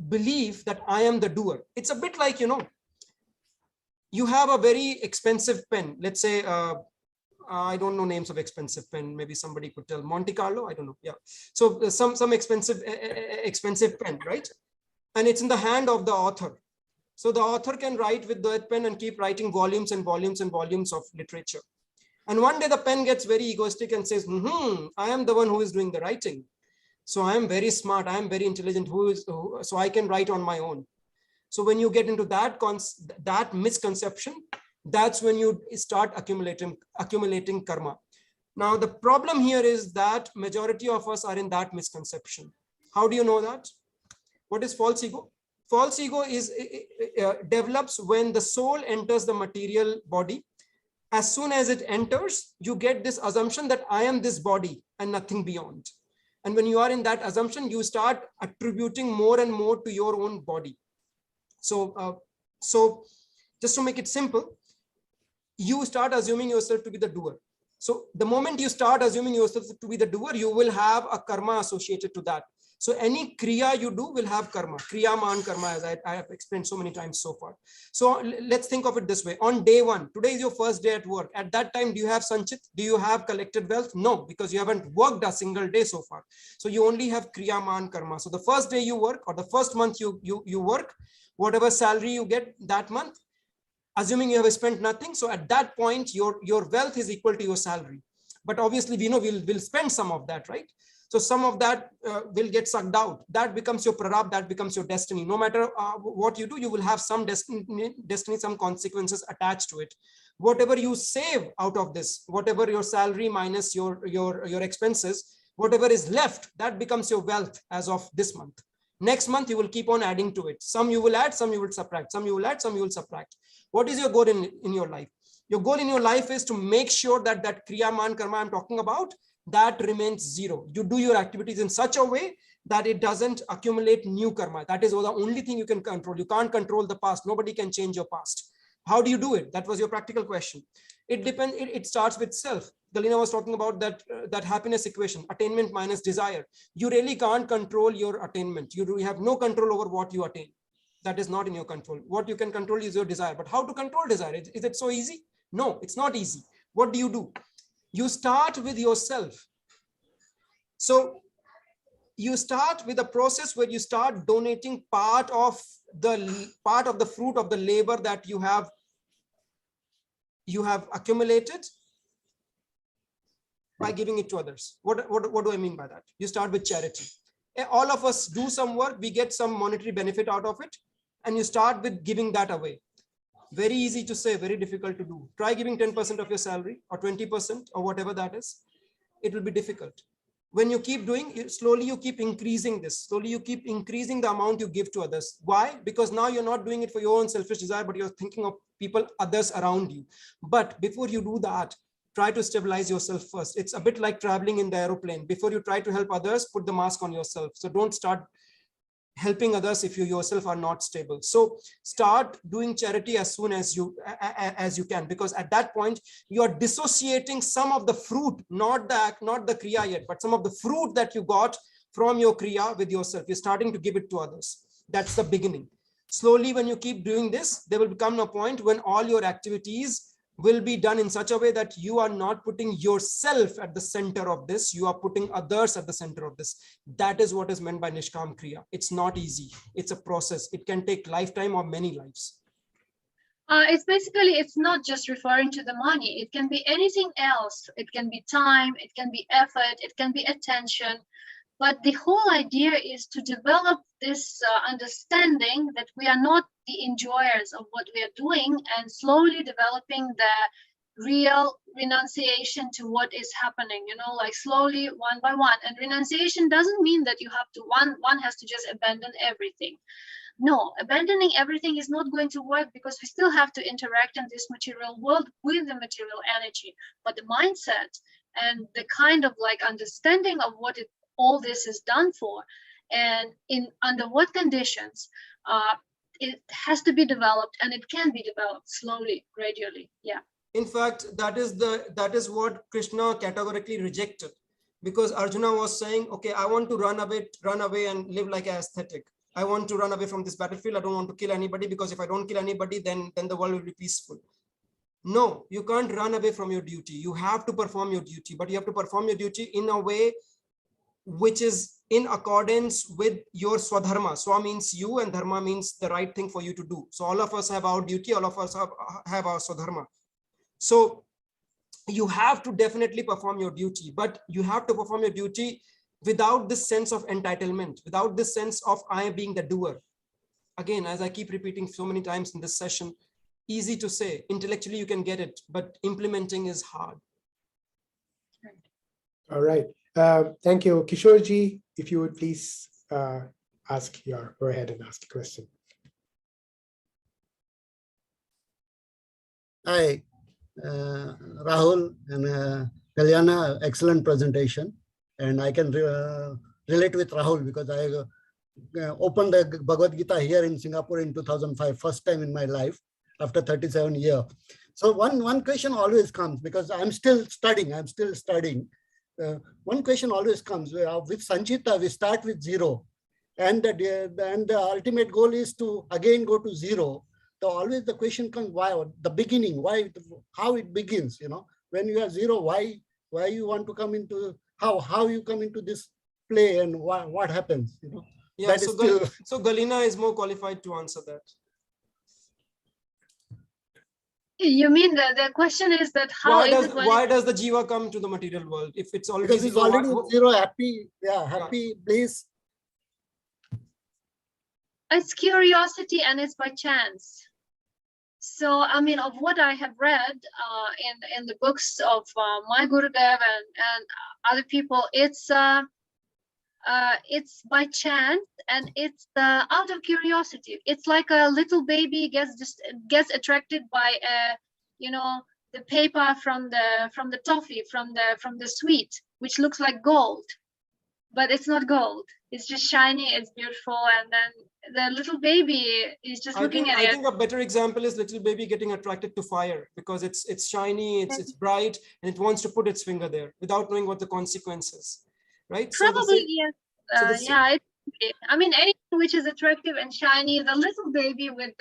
Speaker 4: belief that I am the doer. It's a bit like, you have a very expensive pen. Let's say I don't know names of expensive pen. Maybe somebody could tell. Monte Carlo, I don't know. Yeah. So some expensive pen, right? And it's in the hand of the author. So the author can write with that pen and keep writing volumes and volumes and volumes of literature. And one day the pen gets very egoistic and says, I am the one who is doing the writing. So I am very smart. I am very intelligent. So I can write on my own. So when you get into that misconception, that's when you start accumulating karma. Now, the problem here is that majority of us are in that misconception. How do you know that? What is false ego? False ego develops when the soul enters the material body. As soon as it enters, you get this assumption that I am this body and nothing beyond. And when you are in that assumption, you start attributing more and more to your own body. So just to make it simple, you start assuming yourself to be the doer. So the moment you start assuming yourself to be the doer, you will have a karma associated to that. So any kriya you do will have karma, kriya man karma, as I have explained so many times so far. So let's think of it this way. On day one, today is your first day at work. At that time, do you have sanchit? Do you have collected wealth? No, because you haven't worked a single day so far. So you only have kriya man karma. So the first day you work, or the first month you work, whatever salary you get that month, assuming you have spent nothing. So at that point, your wealth is equal to your salary. But obviously, we know we'll spend some of that, right? So some of that will get sucked out. That becomes your prarabdha, that becomes your destiny. No matter what you do, you will have some destiny, some consequences attached to it. Whatever you save out of this, whatever your salary minus your expenses, whatever is left, that becomes your wealth as of this month. Next month, you will keep on adding to it. Some you will add, some you will subtract. Some you will add, some you will subtract. What is your goal in your life? Your goal in your life is to make sure that kriya man karma I'm talking about, that remains zero. You do your activities in such a way that it doesn't accumulate new karma. That is the only thing you can control. You can't control the past. Nobody can change your past. How do you do it? That was your practical question. It depends. It starts with self. Galina was talking about that happiness equation, attainment minus desire. You really can't control your attainment. You have no control over what you attain. That is not in your control. What you can control is your desire. But how to control desire? Is it so easy? No, it's not easy. What do? You start with yourself. So you start with a process where you start donating part of the fruit of the labor that you have accumulated by giving it to others. What do I mean by that? You start with charity. All of us do some work, we get some monetary benefit out of it, and you start with giving that away. Very easy to say, very difficult to do. Try giving 10% of your salary or 20% or whatever that is. It will be difficult. When you keep doing, slowly you keep increasing this. Slowly you keep increasing the amount you give to others. Why? Because now you're not doing it for your own selfish desire, but you're thinking of people, others around you. But before you do that, try to stabilize yourself first. It's a bit like traveling in the aeroplane. Before you try to help others, put the mask on yourself. So don't start helping others if you yourself are not stable. So start doing charity as soon as you can, because at that point you are dissociating some of the fruit, not the kriya yet, but some of the fruit that you got from your kriya with yourself. You're starting to give it to others. That's the beginning. Slowly, when you keep doing this, there will become a point when all your activities will be done in such a way that you are not putting yourself at the center of this, you are putting others at the center of this. That is what is meant by Nishkam Kriya. It's not easy. It's a process. It can take lifetime or many lives.
Speaker 2: It's not just referring to the money. It can be anything else. It can be time, it can be effort, it can be attention. But the whole idea is to develop this understanding that we are not the enjoyers of what we are doing, and slowly developing the real renunciation to what is happening, like slowly, one by one. And renunciation doesn't mean that you have to, one has to just abandon everything. No, abandoning everything is not going to work, because we still have to interact in this material world with the material energy. But the mindset and the kind of like understanding of what all this is done for, and under what conditions, it has to be developed, and it can be developed slowly, gradually. Yeah.
Speaker 4: In fact, that is what Krishna categorically rejected, because Arjuna was saying, okay, I want to run away and live like an aesthetic. I want to run away from this battlefield. I don't want to kill anybody, because if I don't kill anybody, then the world will be peaceful. No, you can't run away from your duty. You have to perform your duty, but you have to perform your duty in a way which is in accordance with your swadharma. Swa means you and dharma means the right thing for you to do. So all of us have our duty, all of us have our swadharma. So you have to definitely perform your duty, but you have to perform your duty without this sense of entitlement, without this sense of I being the doer. Again, as I keep repeating so many times in this session, easy to say, intellectually you can get it, but implementing is hard.
Speaker 5: All right. Thank you. Kishorji, if you would please go ahead and ask the question.
Speaker 10: Hi, Rahul and Kalyana, excellent presentation. And I can relate with Rahul because I opened the Bhagavad Gita here in Singapore in 2005, first time in my life after 37 years. So one question always comes because I'm still studying. One question always comes with Sanchita, we start with 0 and the ultimate goal is to again go to 0. So always the question comes, why the beginning, how it begins, when you are 0, why you want to come into, how you come into this play and what happens,
Speaker 4: Yeah, so Galina is more qualified to answer that.
Speaker 2: You mean the question is that why
Speaker 4: does the jiva come to the material world if it's already
Speaker 10: because it's already 0, happy, bliss.
Speaker 2: It's curiosity and it's by chance. So I mean, of what I have read in the books of my Gurudev and other people, it's by chance and it's out of curiosity. It's like a little baby gets attracted by the paper from the toffee from the sweet, which looks like gold, but it's not gold. It's just shiny, it's beautiful, and then the little baby is just looking at it.
Speaker 4: I think a better example is little baby getting attracted to fire because it's shiny, it's bright, and it wants to put its finger there without knowing what the consequences, right?
Speaker 2: Probably yes. I mean, anything which is attractive and shiny, the little baby with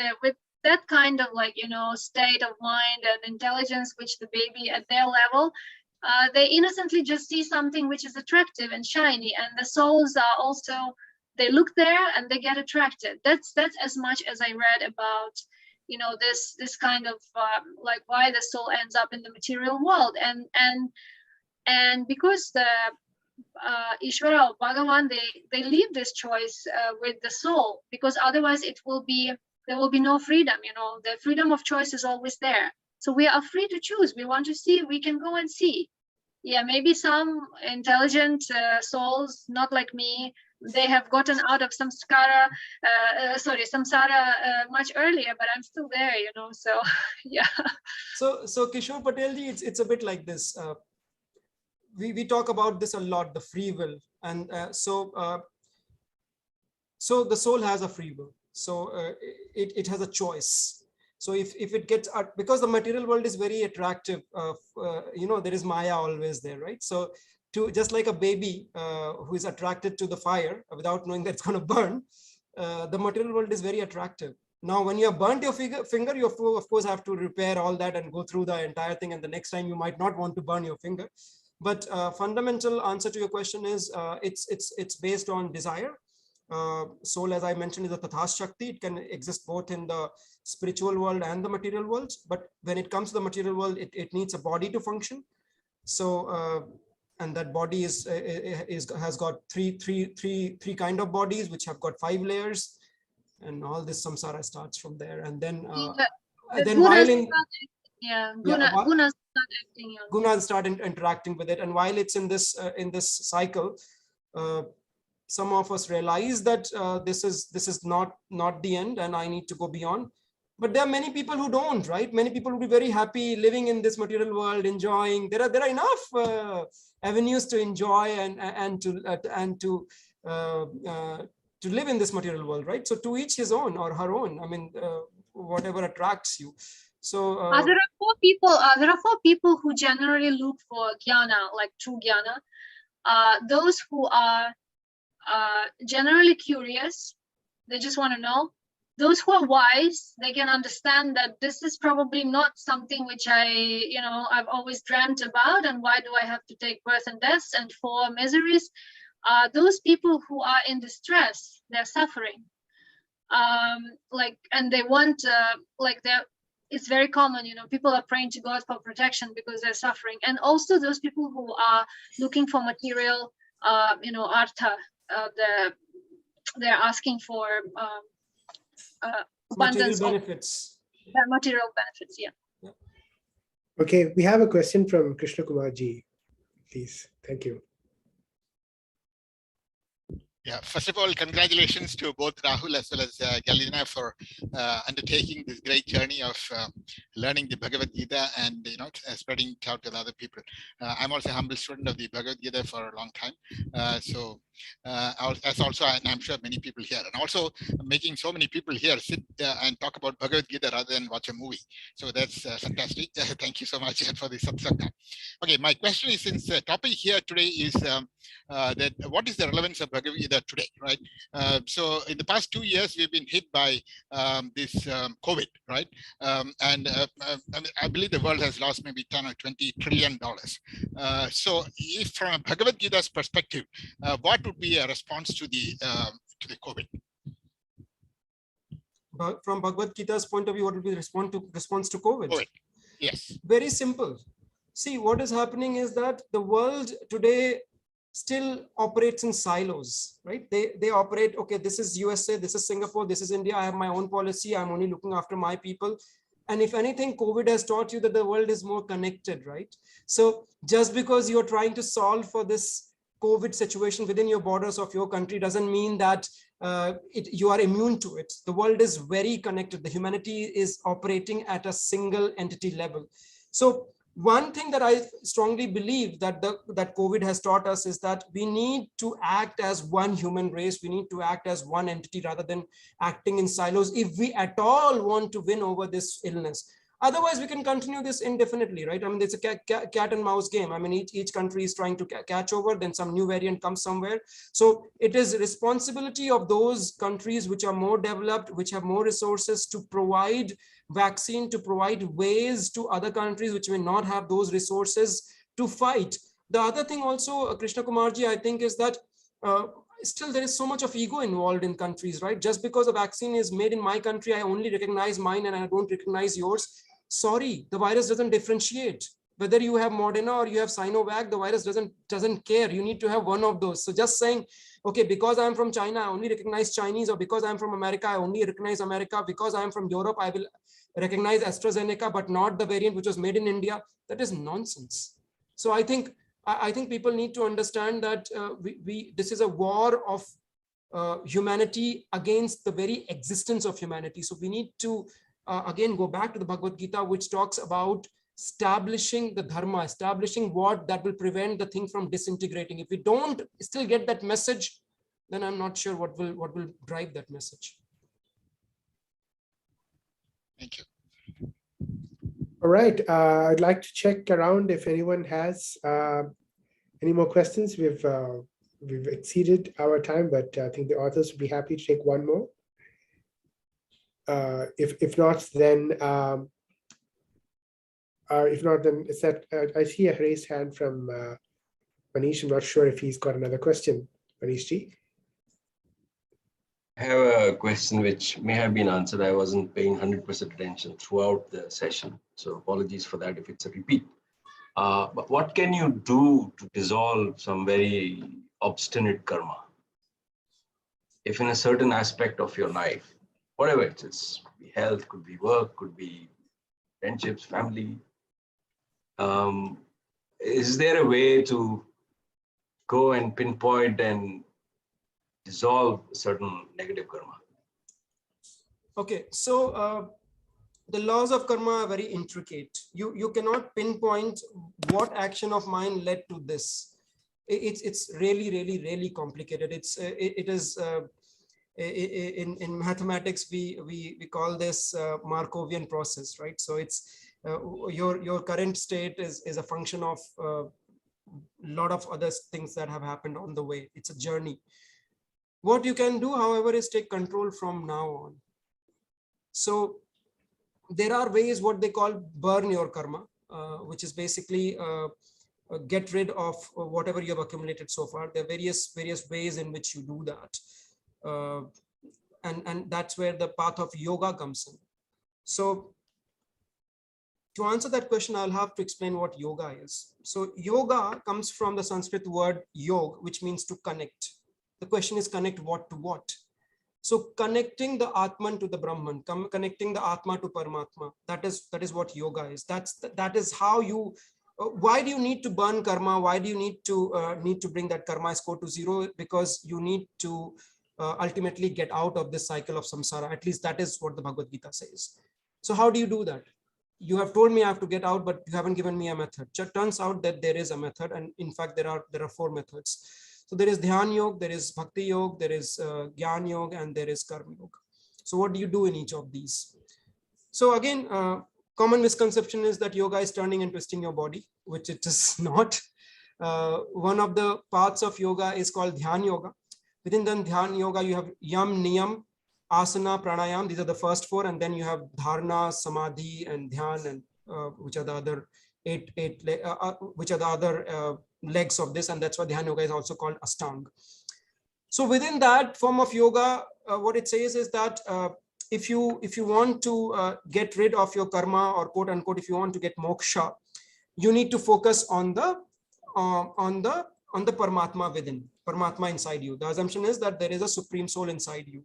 Speaker 2: that kind of state of mind and intelligence, which the baby at their level, they innocently just see something which is attractive and shiny, and the souls are also, they look there and they get attracted. That's as much as I read about this kind of like why the soul ends up in the material world, and because the Ishvara or Bhagavan, they leave this choice with the soul, because otherwise there will be no freedom. The freedom of choice is always there. So we are free to choose. We want to see, we can go and see. Yeah, maybe some intelligent souls, not like me, they have gotten out of samsara much earlier, but I'm still there, so yeah.
Speaker 4: So Kishore Patelji, it's a bit like this. We talk about this a lot, the free will, and so the soul has a free will, so it has a choice. So if it gets because the material world is very attractive, there is Maya always there, right? So just like a baby who is attracted to the fire without knowing that it's going to burn, the material world is very attractive. Now, when you have burnt your finger, you of course have to repair all that and go through the entire thing. And the next time you might not want to burn your finger. But fundamental answer to your question is it's based on desire. Soul, as I mentioned, is a Tathas Shakti. It can exist both in the spiritual world and the material world. But when it comes to the material world, it needs a body to function. So, and that body has got three kind of bodies, which have got 5 layers, and all this samsara starts from there. And then gunas start interacting with it. And while it's in this cycle, some of us realize that this is not the end, and I need to go beyond. But there are many people who don't, right? Many people will be very happy living in this material world, enjoying. There are enough avenues to enjoy and to live in this material world, right? So to each his own or her own. I mean, whatever attracts you. So
Speaker 2: there are 4 people who generally look for jnana, like true jnana. Those who are generally curious, they just want to know. those who are wise, they can understand that this is probably not something which I've always dreamt about, and why do I have to take birth and deaths and four miseries? Those people who are in distress, they're suffering. And they want, it's very common, people are praying to God for protection because they're suffering. And also those people who are looking for material, artha, they're asking for
Speaker 4: Material
Speaker 2: abundance
Speaker 4: benefits.
Speaker 2: of material benefits. Yeah.
Speaker 5: Okay, we have a question from Krishna Kumar ji, please. Thank you.
Speaker 3: Yeah, first of all, congratulations to both Rahul as well as Galina for undertaking this great journey of learning the Bhagavad Gita and spreading it out to the other people. I'm also a humble student of the Bhagavad Gita for a long time. As also, and I'm sure many people here, and also making so many people here sit and talk about Bhagavad Gita rather than watch a movie. So that's fantastic. Thank you so much for the satsanga. Okay, my question is, since the topic here today is that what is the relevance of Bhagavad Gita today, right? So in the past 2 years, we've been hit by this COVID, right? I believe the world has lost maybe $10 or $20 trillion. So if from a Bhagavad Gita's perspective, what would be a response to the COVID?
Speaker 4: But from Bhagavad Gita's point of view, what would be the response to COVID?
Speaker 3: COVID. Yes.
Speaker 4: Very simple. See, what is happening is that the world today still operates in silos, right? They operate, okay, this is USA, this is Singapore, this is India, I have my own policy, I'm only looking after my people. And if anything, COVID has taught you that the world is more connected, right? So just because you're trying to solve for this COVID situation within your borders of your country doesn't mean that you are immune to it. The world is very connected. The humanity is operating at a single entity level. So one thing that I strongly believe that that COVID has taught us is that we need to act as one human race. We need to act as one entity rather than acting in silos if we at all want to win over this illness. Otherwise, we can continue this indefinitely, right? I mean, it's a cat and mouse game. I mean, each country is trying to catch over, then some new variant comes somewhere. So it is responsibility of those countries which are more developed, which have more resources, to provide vaccine, to provide ways to other countries which may not have those resources to fight. The other thing also, Krishna Kumarji, I think is that still there is so much of ego involved in countries, right? Just because a vaccine is made in my country, I only recognize mine and I don't recognize yours. Sorry, the virus doesn't differentiate. Whether you have Moderna or you have Sinovac, the virus doesn't care. You need to have one of those. So just saying, okay, because I'm from China, I only recognize Chinese, or because I'm from America, I only recognize America. Because I'm from Europe, I will recognize AstraZeneca, but not the variant which was made in India. That is nonsense. So I think people need to understand that this is a war of humanity against the very existence of humanity. So we need to again go back to the Bhagavad Gita, which talks about establishing the dharma, establishing what that will prevent the thing from disintegrating. If we don't still get that message, then I'm not sure what will drive that message.
Speaker 3: Thank you.
Speaker 5: All right, I'd like to check around if anyone has any more questions. We've exceeded our time, but I think the authors would be happy to take one more. If not, then it's that I see a raised hand from Manish. I'm not sure if he's got another question. Manish ji.
Speaker 7: I have a question which may have been answered. I wasn't paying 100% attention throughout the session, so apologies for that if it's a repeat. But what can you do to dissolve some very obstinate karma? If in a certain aspect of your life, whatever it is, could be health, could be work, could be friendships, family, is there a way to go and pinpoint and dissolve certain negative karma?
Speaker 4: Okay, so the laws of karma are very intricate. You cannot pinpoint what action of mine led to this. It's really complicated. It is in mathematics we call this Markovian process, right? So it's your current state is a function of a lot of other things that have happened on the way. It's a journey. What you can do, however, is take control from now on. So there are ways what they call burn your karma, which is basically get rid of whatever you have accumulated so far. There are various ways in which you do that. And that's where the path of yoga comes in. So to answer that question, I'll have to explain what yoga is. So yoga comes from the Sanskrit word yog, which means to connect. The question is, connect what to what? So connecting the Atman to the Brahman, connecting the Atma to Paramatma, that is what yoga is. That is how you, why do you need to burn karma? Why do you need to bring that karma score to zero? Because you need to ultimately get out of this cycle of samsara. At least that is what the Bhagavad Gita says. So how do you do that? You have told me I have to get out, but you haven't given me a method. It turns out that there is a method, and in fact there are 4 methods. So there is Dhyan Yoga, there is Bhakti Yoga, there is Gyan Yoga, and there is Karma Yoga. So what do you do in each of these? So again, common misconception is that yoga is turning and twisting your body, which it is not. One of the parts of yoga is called Dhyan Yoga. Within the Dhyan Yoga, you have Yam, Niyam, Asana, Pranayam. These are the first 4, and then you have Dharana, Samadhi, and Dhyan, and which are the other which are the other legs of this, and that's why Dhyan Yoga is also called Ashtanga. So within that form of yoga, what it says is that if you want to get rid of your karma, or quote unquote, if you want to get moksha, you need to focus on the Paramatma within, Paramatma inside you. The assumption is that there is a supreme soul inside you.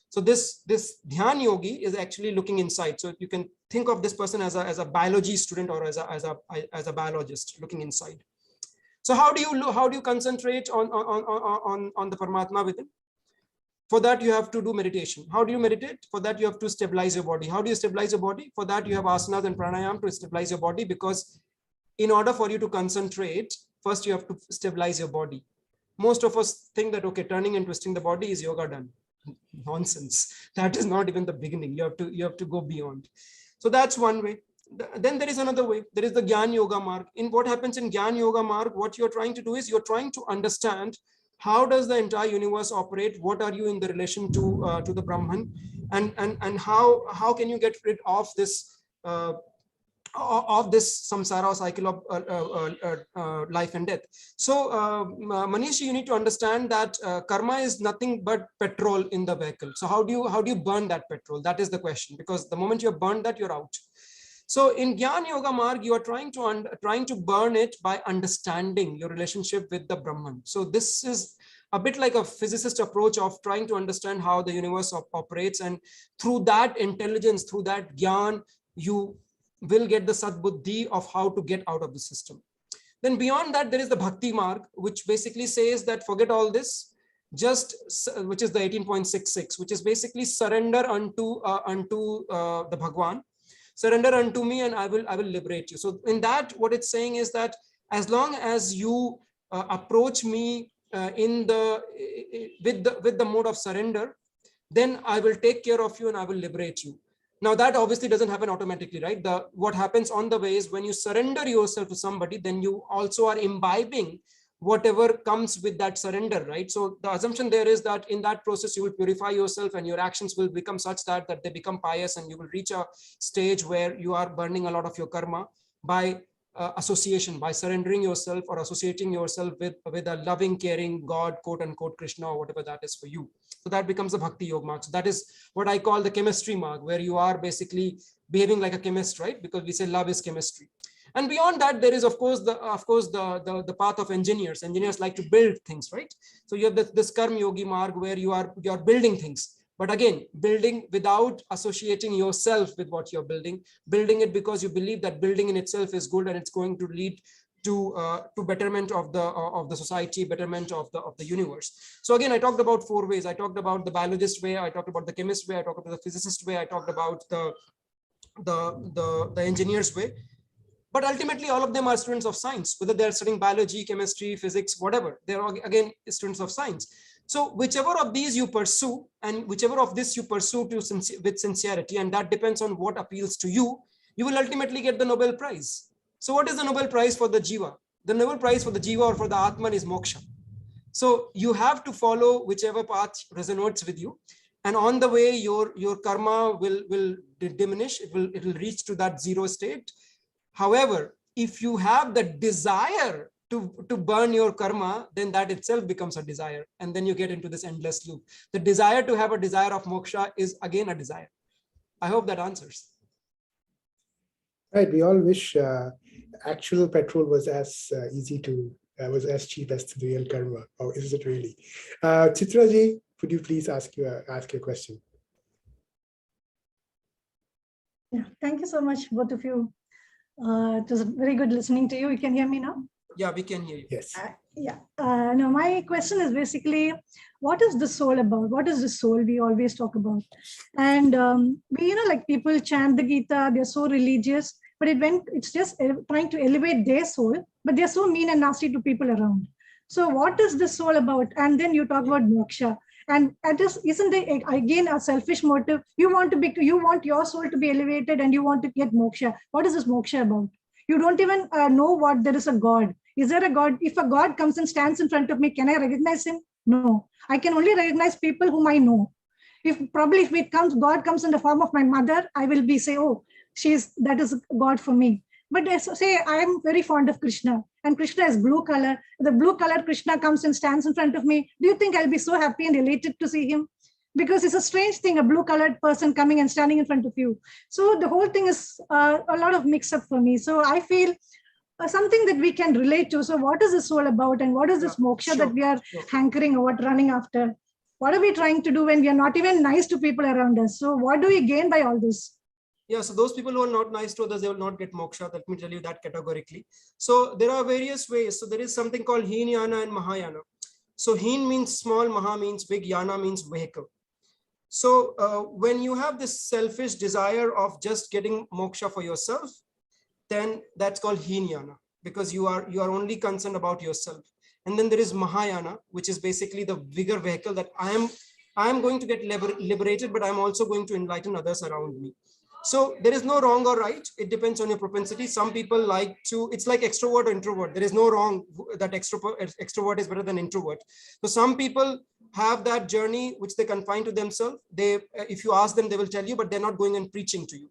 Speaker 4: So this Dhyan Yogi is actually looking inside. So you can think of this person as a biology student, or as a biologist looking inside. So how do you concentrate on the Paramatma within? For that, you have to do meditation. How do you meditate? For that, you have to stabilize your body. How do you stabilize your body? For that, you have asanas and pranayam to stabilize your body, because in order for you to concentrate, first you have to stabilize your body. Most of us think that, okay, turning and twisting the body is yoga done. Nonsense. That is not even the beginning. You have to go beyond. So that's one way. Then there is another way. There is the Gyan Yoga Marg. In what happens in Gyan Yoga Marg, what you're trying to do is you're trying to understand how does the entire universe operate? What are you in the relation to the Brahman, and how can you get rid of this samsara cycle of life and death? So Manish, you need to understand that karma is nothing but petrol in the vehicle. So how do you burn that petrol? That is the question, because the moment you have burned that, you're out. So in Gyan Yoga Marg, you are trying to burn it by understanding your relationship with the Brahman. So this is a bit like a physicist approach of trying to understand how the universe operates, and through that intelligence, through that Gyan, you will get the Sadbuddhi of how to get out of the system. Then beyond that, there is the Bhakti Marg, which basically says that forget all this, which is the 18.66, which is basically surrender unto the Bhagwan. Surrender unto me, and I will liberate you. So in that, what it's saying is that as long as you approach me with the mode of surrender, then I will take care of you and I will liberate you. Now that obviously doesn't happen automatically, right? What happens on the way is when you surrender yourself to somebody, then you also are imbibing whatever comes with that surrender, right? So the assumption there is that in that process, you will purify yourself, and your actions will become such that they become pious, and you will reach a stage where you are burning a lot of your karma by association, by surrendering yourself or associating yourself with a loving, caring God, quote unquote, Krishna, or whatever that is for you. So that becomes the Bhakti Yoga Marg. So that is what I call the chemistry marg, where you are basically behaving like a chemist, right? Because we say love is chemistry. And beyond that, there is of course the path of engineers. Engineers like to build things, right? So you have this Karma Yogi Marg, where you are building things, but again, building without associating yourself with what you're building it because you believe that building in itself is good and it's going to lead to betterment of the society, betterment of the universe. So again, I talked about 4 ways. I talked about the biologist way, I talked about the chemist way, I talked about the physicist way, I talked about the engineer's way. But ultimately, all of them are students of science, whether they're studying biology, chemistry, physics, whatever. They're all, again, students of science. So whichever of these you pursue, and whichever of this you pursue with sincerity, and that depends on what appeals to you, you will ultimately get the Nobel Prize. So what is the Nobel Prize for the Jiva? The Nobel Prize for the Jiva or for the Atman is moksha. So you have to follow whichever path resonates with you. And on the way, your karma will diminish. It will reach to that zero state. However, if you have the desire to burn your karma, then that itself becomes a desire. And then you get into this endless loop. The desire to have a desire of moksha is again a desire. I hope that answers.
Speaker 5: Right. We all wish actual petrol was as was as cheap as the real karma. Or is it really? Chitraji, would you please ask your question?
Speaker 11: Yeah, thank you so much, both of you. It was very good listening to you. You can hear me now?
Speaker 4: Yeah, we can hear you.
Speaker 5: Yes.
Speaker 11: No, my question is basically, what is the soul about? What is the soul we always talk about? And we, like people chant the Gita, they're so religious, but it's just trying to elevate their soul, but they're so mean and nasty to people around. So what is the soul about? And then you talk about moksha. And isn't it again a selfish motive? You want your soul to be elevated and you want to get moksha. What is this moksha about? You don't even know what there is a God. Is there a God? If a God comes and stands in front of me, can I recognize him? No. I can only recognize people whom I know. God comes in the form of my mother, I will say, oh, that is God for me. But say I am very fond of Krishna, and Krishna is blue color. The blue color Krishna comes and stands in front of me. Do you think I'll be so happy and elated to see him? Because it's a strange thing, a blue colored person coming and standing in front of you. So the whole thing is a lot of mix up for me. So I feel something that we can relate to. So what is this all about? And what is this moksha that we are hankering or running after? What are we trying to do when we are not even nice to people around us? So what do we gain by all this?
Speaker 4: Yeah, so those people who are not nice to others, they will not get moksha. Let me tell you that categorically. So there are various ways. So there is something called Heenyana and Mahayana. So Heen means small, Maha means big, Yana means vehicle. So when you have this selfish desire of just getting moksha for yourself, then that's called Heenyana, because you are only concerned about yourself. And then there is Mahayana, which is basically the bigger vehicle that I am going to get liberated, but I'm also going to enlighten others around me. So there is no wrong or right. It depends on your propensity. Some people like to, it's like extrovert or introvert. There is no wrong that extrovert is better than introvert. So some people have that journey which they confine to themselves. If you ask them, they will tell you, but they're not going and preaching to you.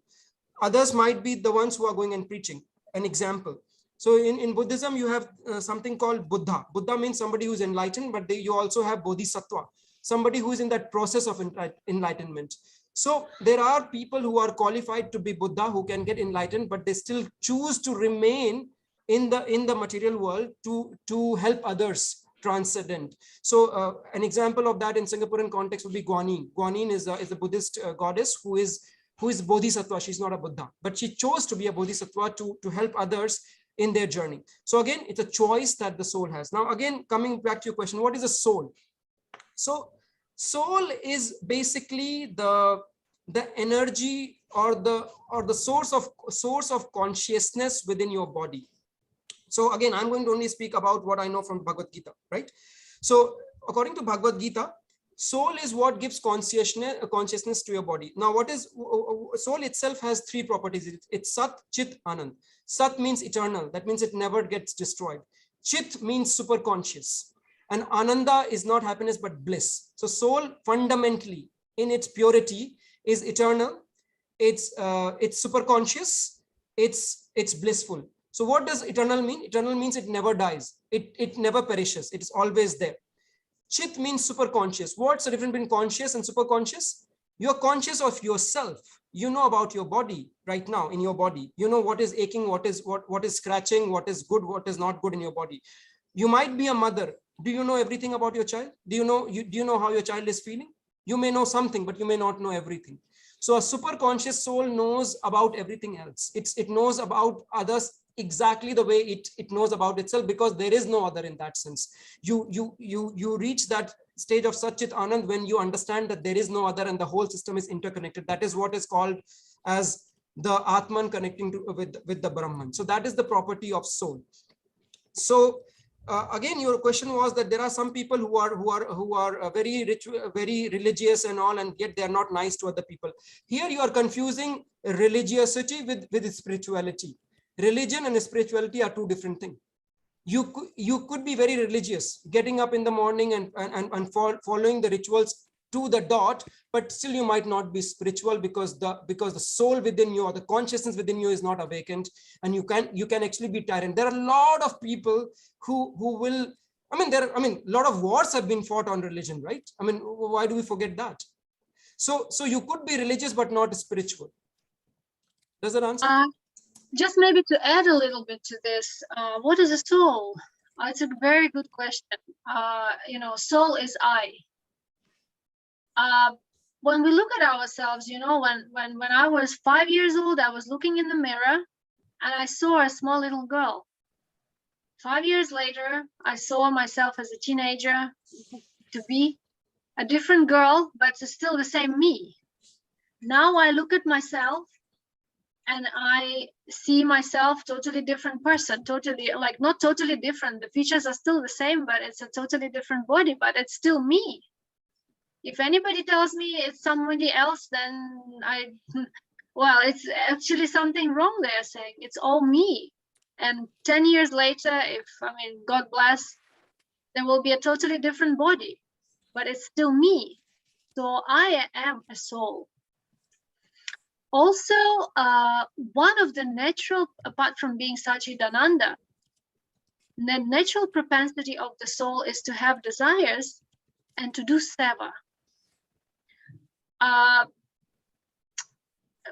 Speaker 4: Others might be the ones who are going and preaching. An example. So in Buddhism, you have something called Buddha. Buddha means somebody who's enlightened, but you also have Bodhisattva, somebody who is in that process of enlightenment. So there are people who are qualified to be Buddha, who can get enlightened, but they still choose to remain in the material world to help others transcendent. So an example of that in Singaporean context would be Guanyin. Guanyin is a Buddhist goddess who is Bodhisattva. She's not a Buddha, but she chose to be a Bodhisattva to help others in their journey. So again, it's a choice that the soul has. Now, again, coming back to your question, what is a soul? So soul is basically the energy or the source of consciousness within your body. So again, I'm going to only speak about what I know from Bhagavad Gita, right? So according to Bhagavad Gita, soul is what gives consciousness to your body. Now, what is soul itself has three properties. It's Sat, Chit, Anand. Sat means eternal. That means it never gets destroyed. Chit means super conscious. And Ananda is not happiness, but bliss. So soul fundamentally in its purity is eternal. It's super conscious. It's blissful. So what does eternal mean? Eternal means it never dies. It never perishes. It is always there. Chit means super conscious. What's the difference between conscious and super conscious? You're conscious of yourself. You know about your body right now in your body. You know what is aching, what is scratching, what is good, what is not good in your body. You might be a mother. Do you know everything about your child? Do you know how your child is feeling? You may know something, but you may not know everything. So a super conscious soul knows about everything else. It knows about others exactly the way it knows about itself, because there is no other in that sense. You reach that stage of Sat Chit Anand when you understand that there is no other and the whole system is interconnected. That is what is called as the Atman connecting with the Brahman. So that is the property of soul. So again, your question was that there are some people who are very rich, very religious and all, and yet they are not nice to other people. Here you are confusing religiosity with spirituality. Religion and spirituality are two different things. You could be very religious, getting up in the morning and following the rituals to the dot, but still you might not be spiritual because the soul within you or the consciousness within you is not awakened, and you can actually be tyrant. There are a lot of people who will, a lot of wars have been fought on religion, right? I mean, why do we forget that? So you could be religious but not spiritual. Does that answer?
Speaker 2: Just maybe to add a little bit to this, what is a soul? It's a very good question. Soul is I. When we look at ourselves, when I was 5 years old, I was looking in the mirror and I saw a small little girl. 5 years later, I saw myself as a teenager to be a different girl, but it's still the same me. Now I look at myself and I see myself totally different person, totally, like, not totally different. The features are still the same, but it's a totally different body, but it's still me. If anybody tells me it's somebody else, then it's actually something wrong they're saying. It's all me. And 10 years later, God bless, there will be a totally different body, but it's still me. So I am a soul. Also, one of the natural, apart from being Satchidananda, the natural propensity of the soul is to have desires and to do seva.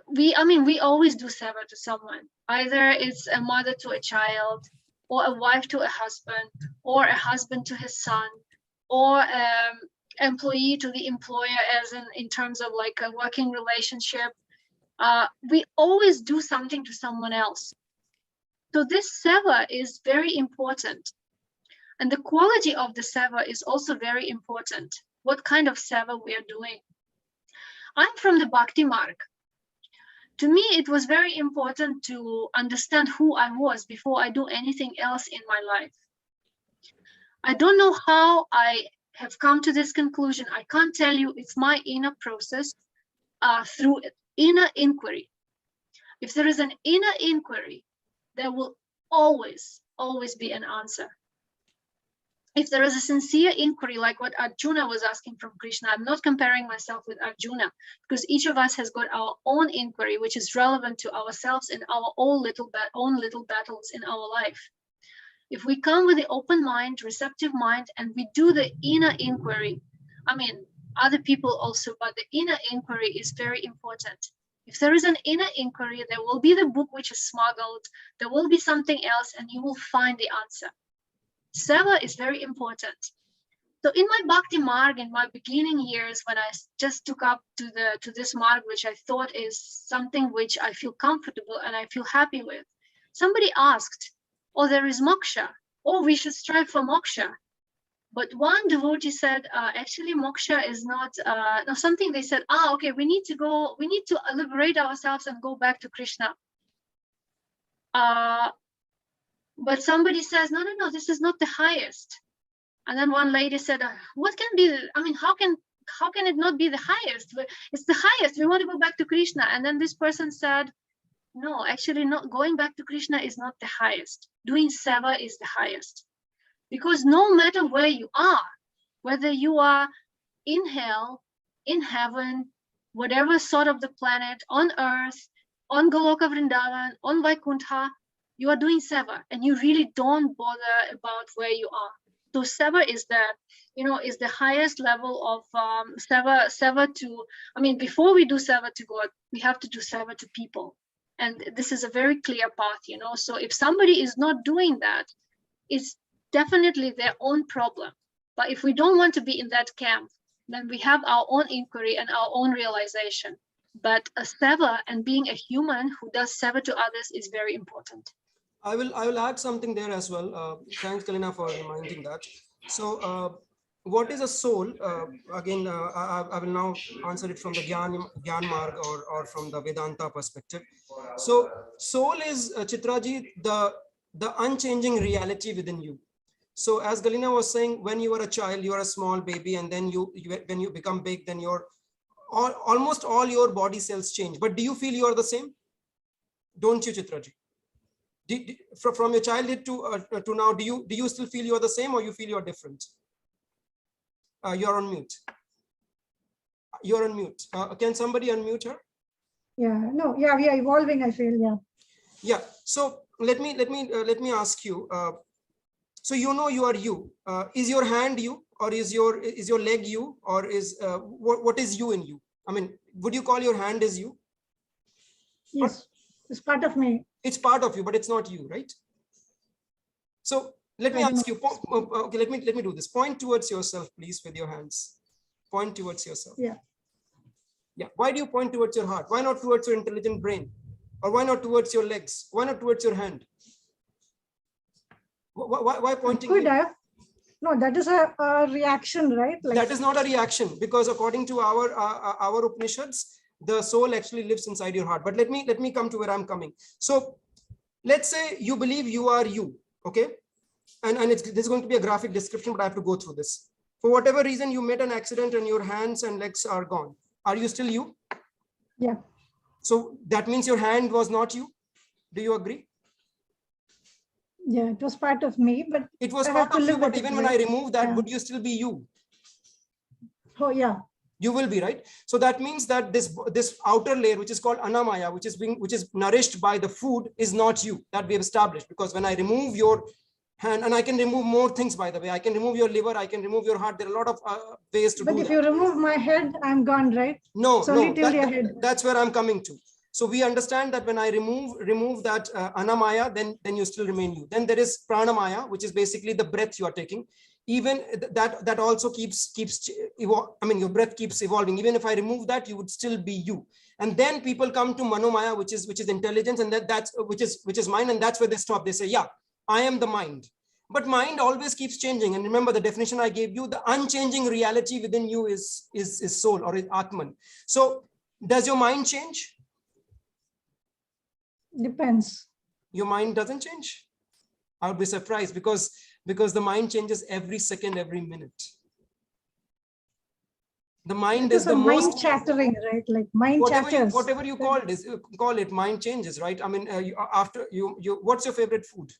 Speaker 2: We always do seva to someone. Either it's a mother to a child, or a wife to a husband, or a husband to his son, or employee to the employer, as in terms of like a working relationship. We always do something to someone else. So this seva is very important. And the quality of the seva is also very important. What kind of seva we are doing. I'm from the Bhakti Marg. To me, it was very important to understand who I was before I do anything else in my life. I don't know how I have come to this conclusion. I can't tell you. It's my inner process through inner inquiry. If there is an inner inquiry, there will always be an answer. If there is a sincere inquiry, like what Arjuna was asking from Krishna, I'm not comparing myself with Arjuna, because each of us has got our own inquiry, which is relevant to ourselves and our own little battles in our life. If we come with the open mind, receptive mind, and we do the inner inquiry, other people also, but the inner inquiry is very important. If there is an inner inquiry, there will be the book which is smuggled, there will be something else, and you will find the answer. Seva is very important. So in my Bhakti Marg, in my beginning years, when I just took up to this Marg, which I thought is something which I feel comfortable and I feel happy with, somebody asked, oh, there is moksha. Oh, we should strive for moksha. But one devotee said, actually, moksha is not something. They said, okay, we need to liberate ourselves and go back to Krishna. But somebody says, no, this is not the highest. And then one lady said, what can be, how can it not be the highest? It's the highest. We want to go back to Krishna. And then this person said, no, actually not going back to Krishna is not the highest. Doing seva is the highest. Because no matter where you are, whether you are in hell, in heaven, whatever sort of the planet, on earth, on Goloka Vrindavan, on Vaikuntha, you are doing seva and you really don't bother about where you are. So seva is the highest level of seva to, before we do seva to God, we have to do seva to people. And this is a very clear path, So if somebody is not doing that, it's definitely their own problem. But if we don't want to be in that camp, then we have our own inquiry and our own realization. But a seva and being a human who does seva to others is very important.
Speaker 4: I will add something there as well. Thanks, Kalina, for reminding that. So what is a soul? Again, I will now answer it from the Gyan Marg or from the Vedanta perspective. So soul is, Chitraji, the unchanging reality within you. So as Galina was saying, when you are a child, you are a small baby, and then when you become big, then almost all your body cells change. But do you feel you are the same? Don't you, Chitraji? From your childhood to now, do you still feel you are the same, or you feel you are different? You're on mute. You're on mute. Can somebody unmute her?
Speaker 11: Yeah, no, yeah, we are evolving, I feel, yeah.
Speaker 4: Yeah, so let me ask you, so you know you are you. Is your hand you, or is your leg you, or is what is you in you? I mean, would you call your hand as you?
Speaker 11: Yes, it's part of me.
Speaker 4: It's part of you, but it's not you, right? So let me
Speaker 11: I don't
Speaker 4: ask
Speaker 11: know.
Speaker 4: you. Okay, let me do this. Point towards yourself, please, with your hands. Point towards yourself.
Speaker 11: Yeah.
Speaker 4: Yeah. Why do you point towards your heart? Why not towards your intelligent brain? Or why not towards your legs? Why not towards your hand? Why pointing?
Speaker 11: Could have. No, that is a reaction, right? Like,
Speaker 4: that is not a reaction, because according to our Upanishads, the soul actually lives inside your heart. But let me come to where I'm coming. So let's say you believe you are you, okay? And this is going to be a graphic description, but I have to go through this. For whatever reason, you met an accident and your hands and legs are gone. Are you still you?
Speaker 11: yeah.
Speaker 4: So that means your hand was not you. Do you agree?
Speaker 11: Yeah, it was part of me, but
Speaker 4: it was
Speaker 11: I
Speaker 4: part
Speaker 11: have to
Speaker 4: of you,
Speaker 11: live
Speaker 4: but
Speaker 11: with
Speaker 4: even
Speaker 11: it,
Speaker 4: when I
Speaker 11: right?
Speaker 4: remove that,
Speaker 11: Yeah.
Speaker 4: would you still be you?
Speaker 11: Oh, yeah.
Speaker 4: You will be, right? So that means that this outer layer, which is called anamaya, which is nourished by the food, is not you, that we have established. Because when I remove your hand, and I can remove more things, by the way, I can remove your liver, I can remove your heart. There are a lot of ways to do that.
Speaker 11: But if you remove my head, I'm gone, right?
Speaker 4: No,
Speaker 11: it's only
Speaker 4: no,
Speaker 11: till your head.
Speaker 4: that's where I'm coming to. So we understand that when I remove that anamaya, then you still remain you. Then there is pranamaya, which is basically the breath you are taking. Even that also keeps I mean, your breath keeps evolving. Even if I remove that, you would still be you. And then people come to manomaya, which is intelligence, and that's which is mind, and that's where they stop. They say, yeah, I am the mind. But mind always keeps changing. And remember the definition I gave you, the unchanging reality within you is soul, or is Atman. So does your mind change?
Speaker 11: Depends.
Speaker 4: Your mind doesn't change? I would be surprised, because the mind changes every second, every minute. The mind is the
Speaker 11: mind
Speaker 4: most
Speaker 11: chattering, right? Like mind chatters.
Speaker 4: Whatever you call it, mind changes, right? I mean, after you, what's your favorite food?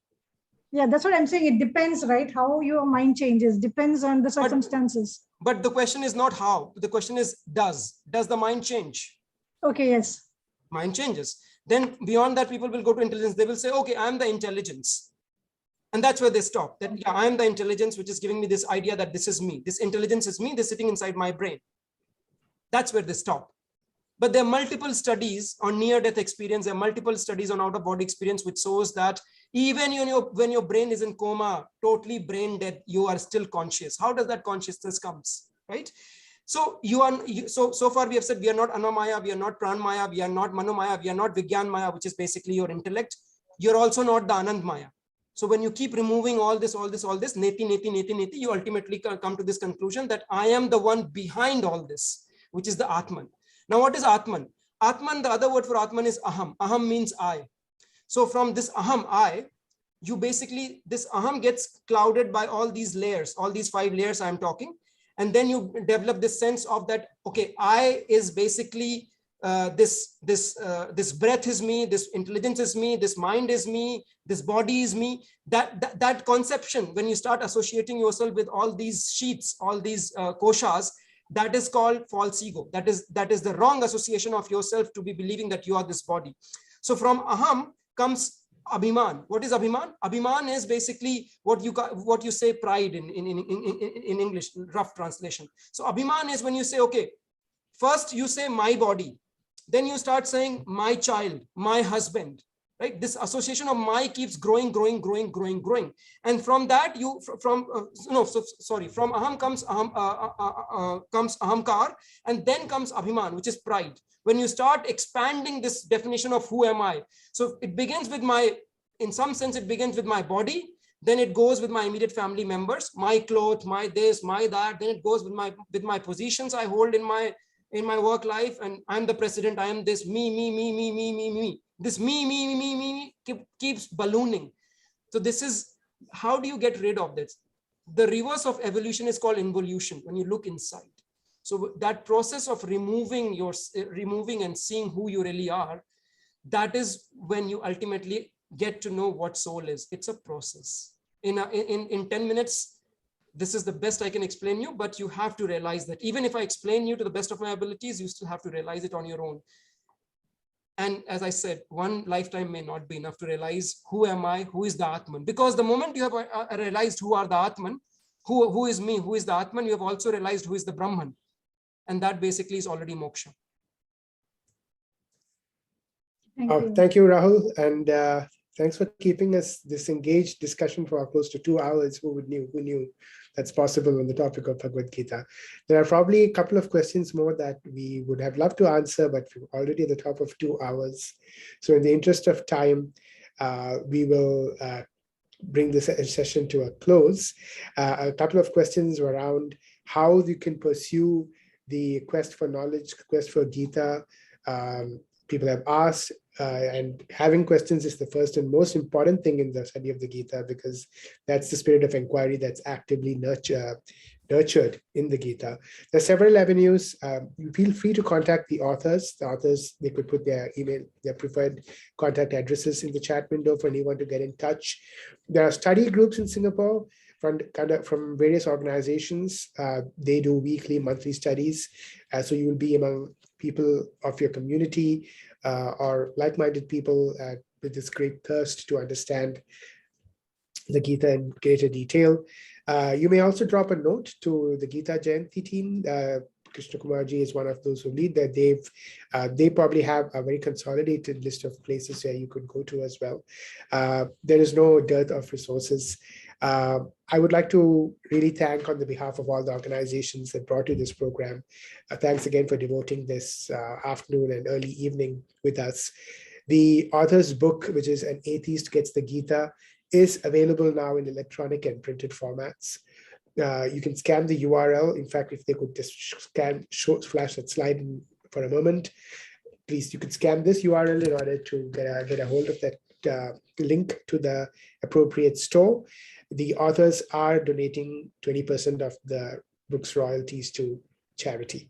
Speaker 11: Yeah, that's what I'm saying. It depends, right? How your mind changes depends on the circumstances.
Speaker 4: But the question is not how. The question is, does the mind change?
Speaker 11: Okay, yes.
Speaker 4: Mind changes. Then beyond that, people will go to intelligence. They will say, okay, I'm the intelligence. And that's where they stop. That, yeah, I'm the intelligence, which is giving me this idea that this is me. This intelligence is me. They're sitting inside my brain. That's where they stop. But there are multiple studies on near-death experience. There are multiple studies on out-of-body experience, which shows that even when your brain is in coma, totally brain dead, you are still conscious. How does that consciousness comes, right? So so far we have said we are not anamaya, we are not pranmaya, we are not manomaya, we are not vigyanmaya, which is basically your intellect. You're also not the anandmaya. So when you keep removing all this, neti, you ultimately come to this conclusion that I am the one behind all this, which is the Atman. Now, what is Atman? Atman, the other word for Atman is aham. Aham means I. So from this aham, I, you basically, this aham gets clouded by all these layers, all these 5 layers I'm talking. And then you develop this sense of that, okay, I is basically this breath is me, this intelligence is me, this mind is me, this body is me. That conception, when you start associating yourself with all these sheets, all these koshas, that is called false ego. That is the wrong association of yourself to be believing that you are this body. So from aham comes abhiman. What is abhiman? Abhiman is basically what you say pride in English, rough translation. So abhiman is when you say, okay, first you say my body, then you start saying my child, my husband, right? This association of my keeps growing. And from that from aham comes ahamkar, and then comes abhiman, which is pride. When you start expanding this definition of who am I, so it begins with in some sense it begins with my body, then it goes with my immediate family members, my clothes, my this, my that, then it goes with my positions I hold in my work life, and I'm the president, I am this, me. This me keeps ballooning. So this is, how do you get rid of this? The reverse of evolution is called involution, when you look inside. So that process of removing and seeing who you really are, that is when you ultimately get to know what soul is. It's a process. In 10 minutes, this is the best I can explain you, but you have to realize that even if I explain you to the best of my abilities, you still have to realize it on your own. And as I said, one lifetime may not be enough to realize who am I, who is the Atman. Because the moment you have realized who are the Atman, who is me, who is the Atman, you have also realized who is the Brahman. And that basically is already moksha.
Speaker 5: Thank you, Rahul. And thanks for keeping us this engaged discussion for close to 2 hours. Who knew that's possible on the topic of Bhagavad Gita? There are probably a couple of questions more that we would have loved to answer, but we're already at the top of 2 hours. So in the interest of time, we will bring this session to a close. A couple of questions around how you can pursue the quest for knowledge, quest for Gita. People have asked, and having questions is the first and most important thing in the study of the Gita, because that's the spirit of inquiry that's actively nurtured in the Gita. There are several avenues. You feel free to contact the authors. The authors, they could put their email, their preferred contact addresses in the chat window for anyone to get in touch. There are study groups in Singapore from various organizations. They do weekly, monthly studies. So you will be among people of your community or like-minded people with this great thirst to understand the Gita in greater detail. You may also drop a note to the Gita Jayanti team. Krishna Kumarji is one of those who lead that. They probably have a very consolidated list of places where you could go to as well. There is no dearth of resources. I would like to really thank on the behalf of all the organizations that brought you this program. Thanks again for devoting this afternoon and early evening with us. The author's book, which is An Atheist Gets the Gita, is available now in electronic and printed formats. You can scan the URL. In fact, if they could just flash that slide in for a moment, please, you could scan this URL in order to get a hold of that link to the appropriate store. The authors are donating 20% of the book's royalties to charity.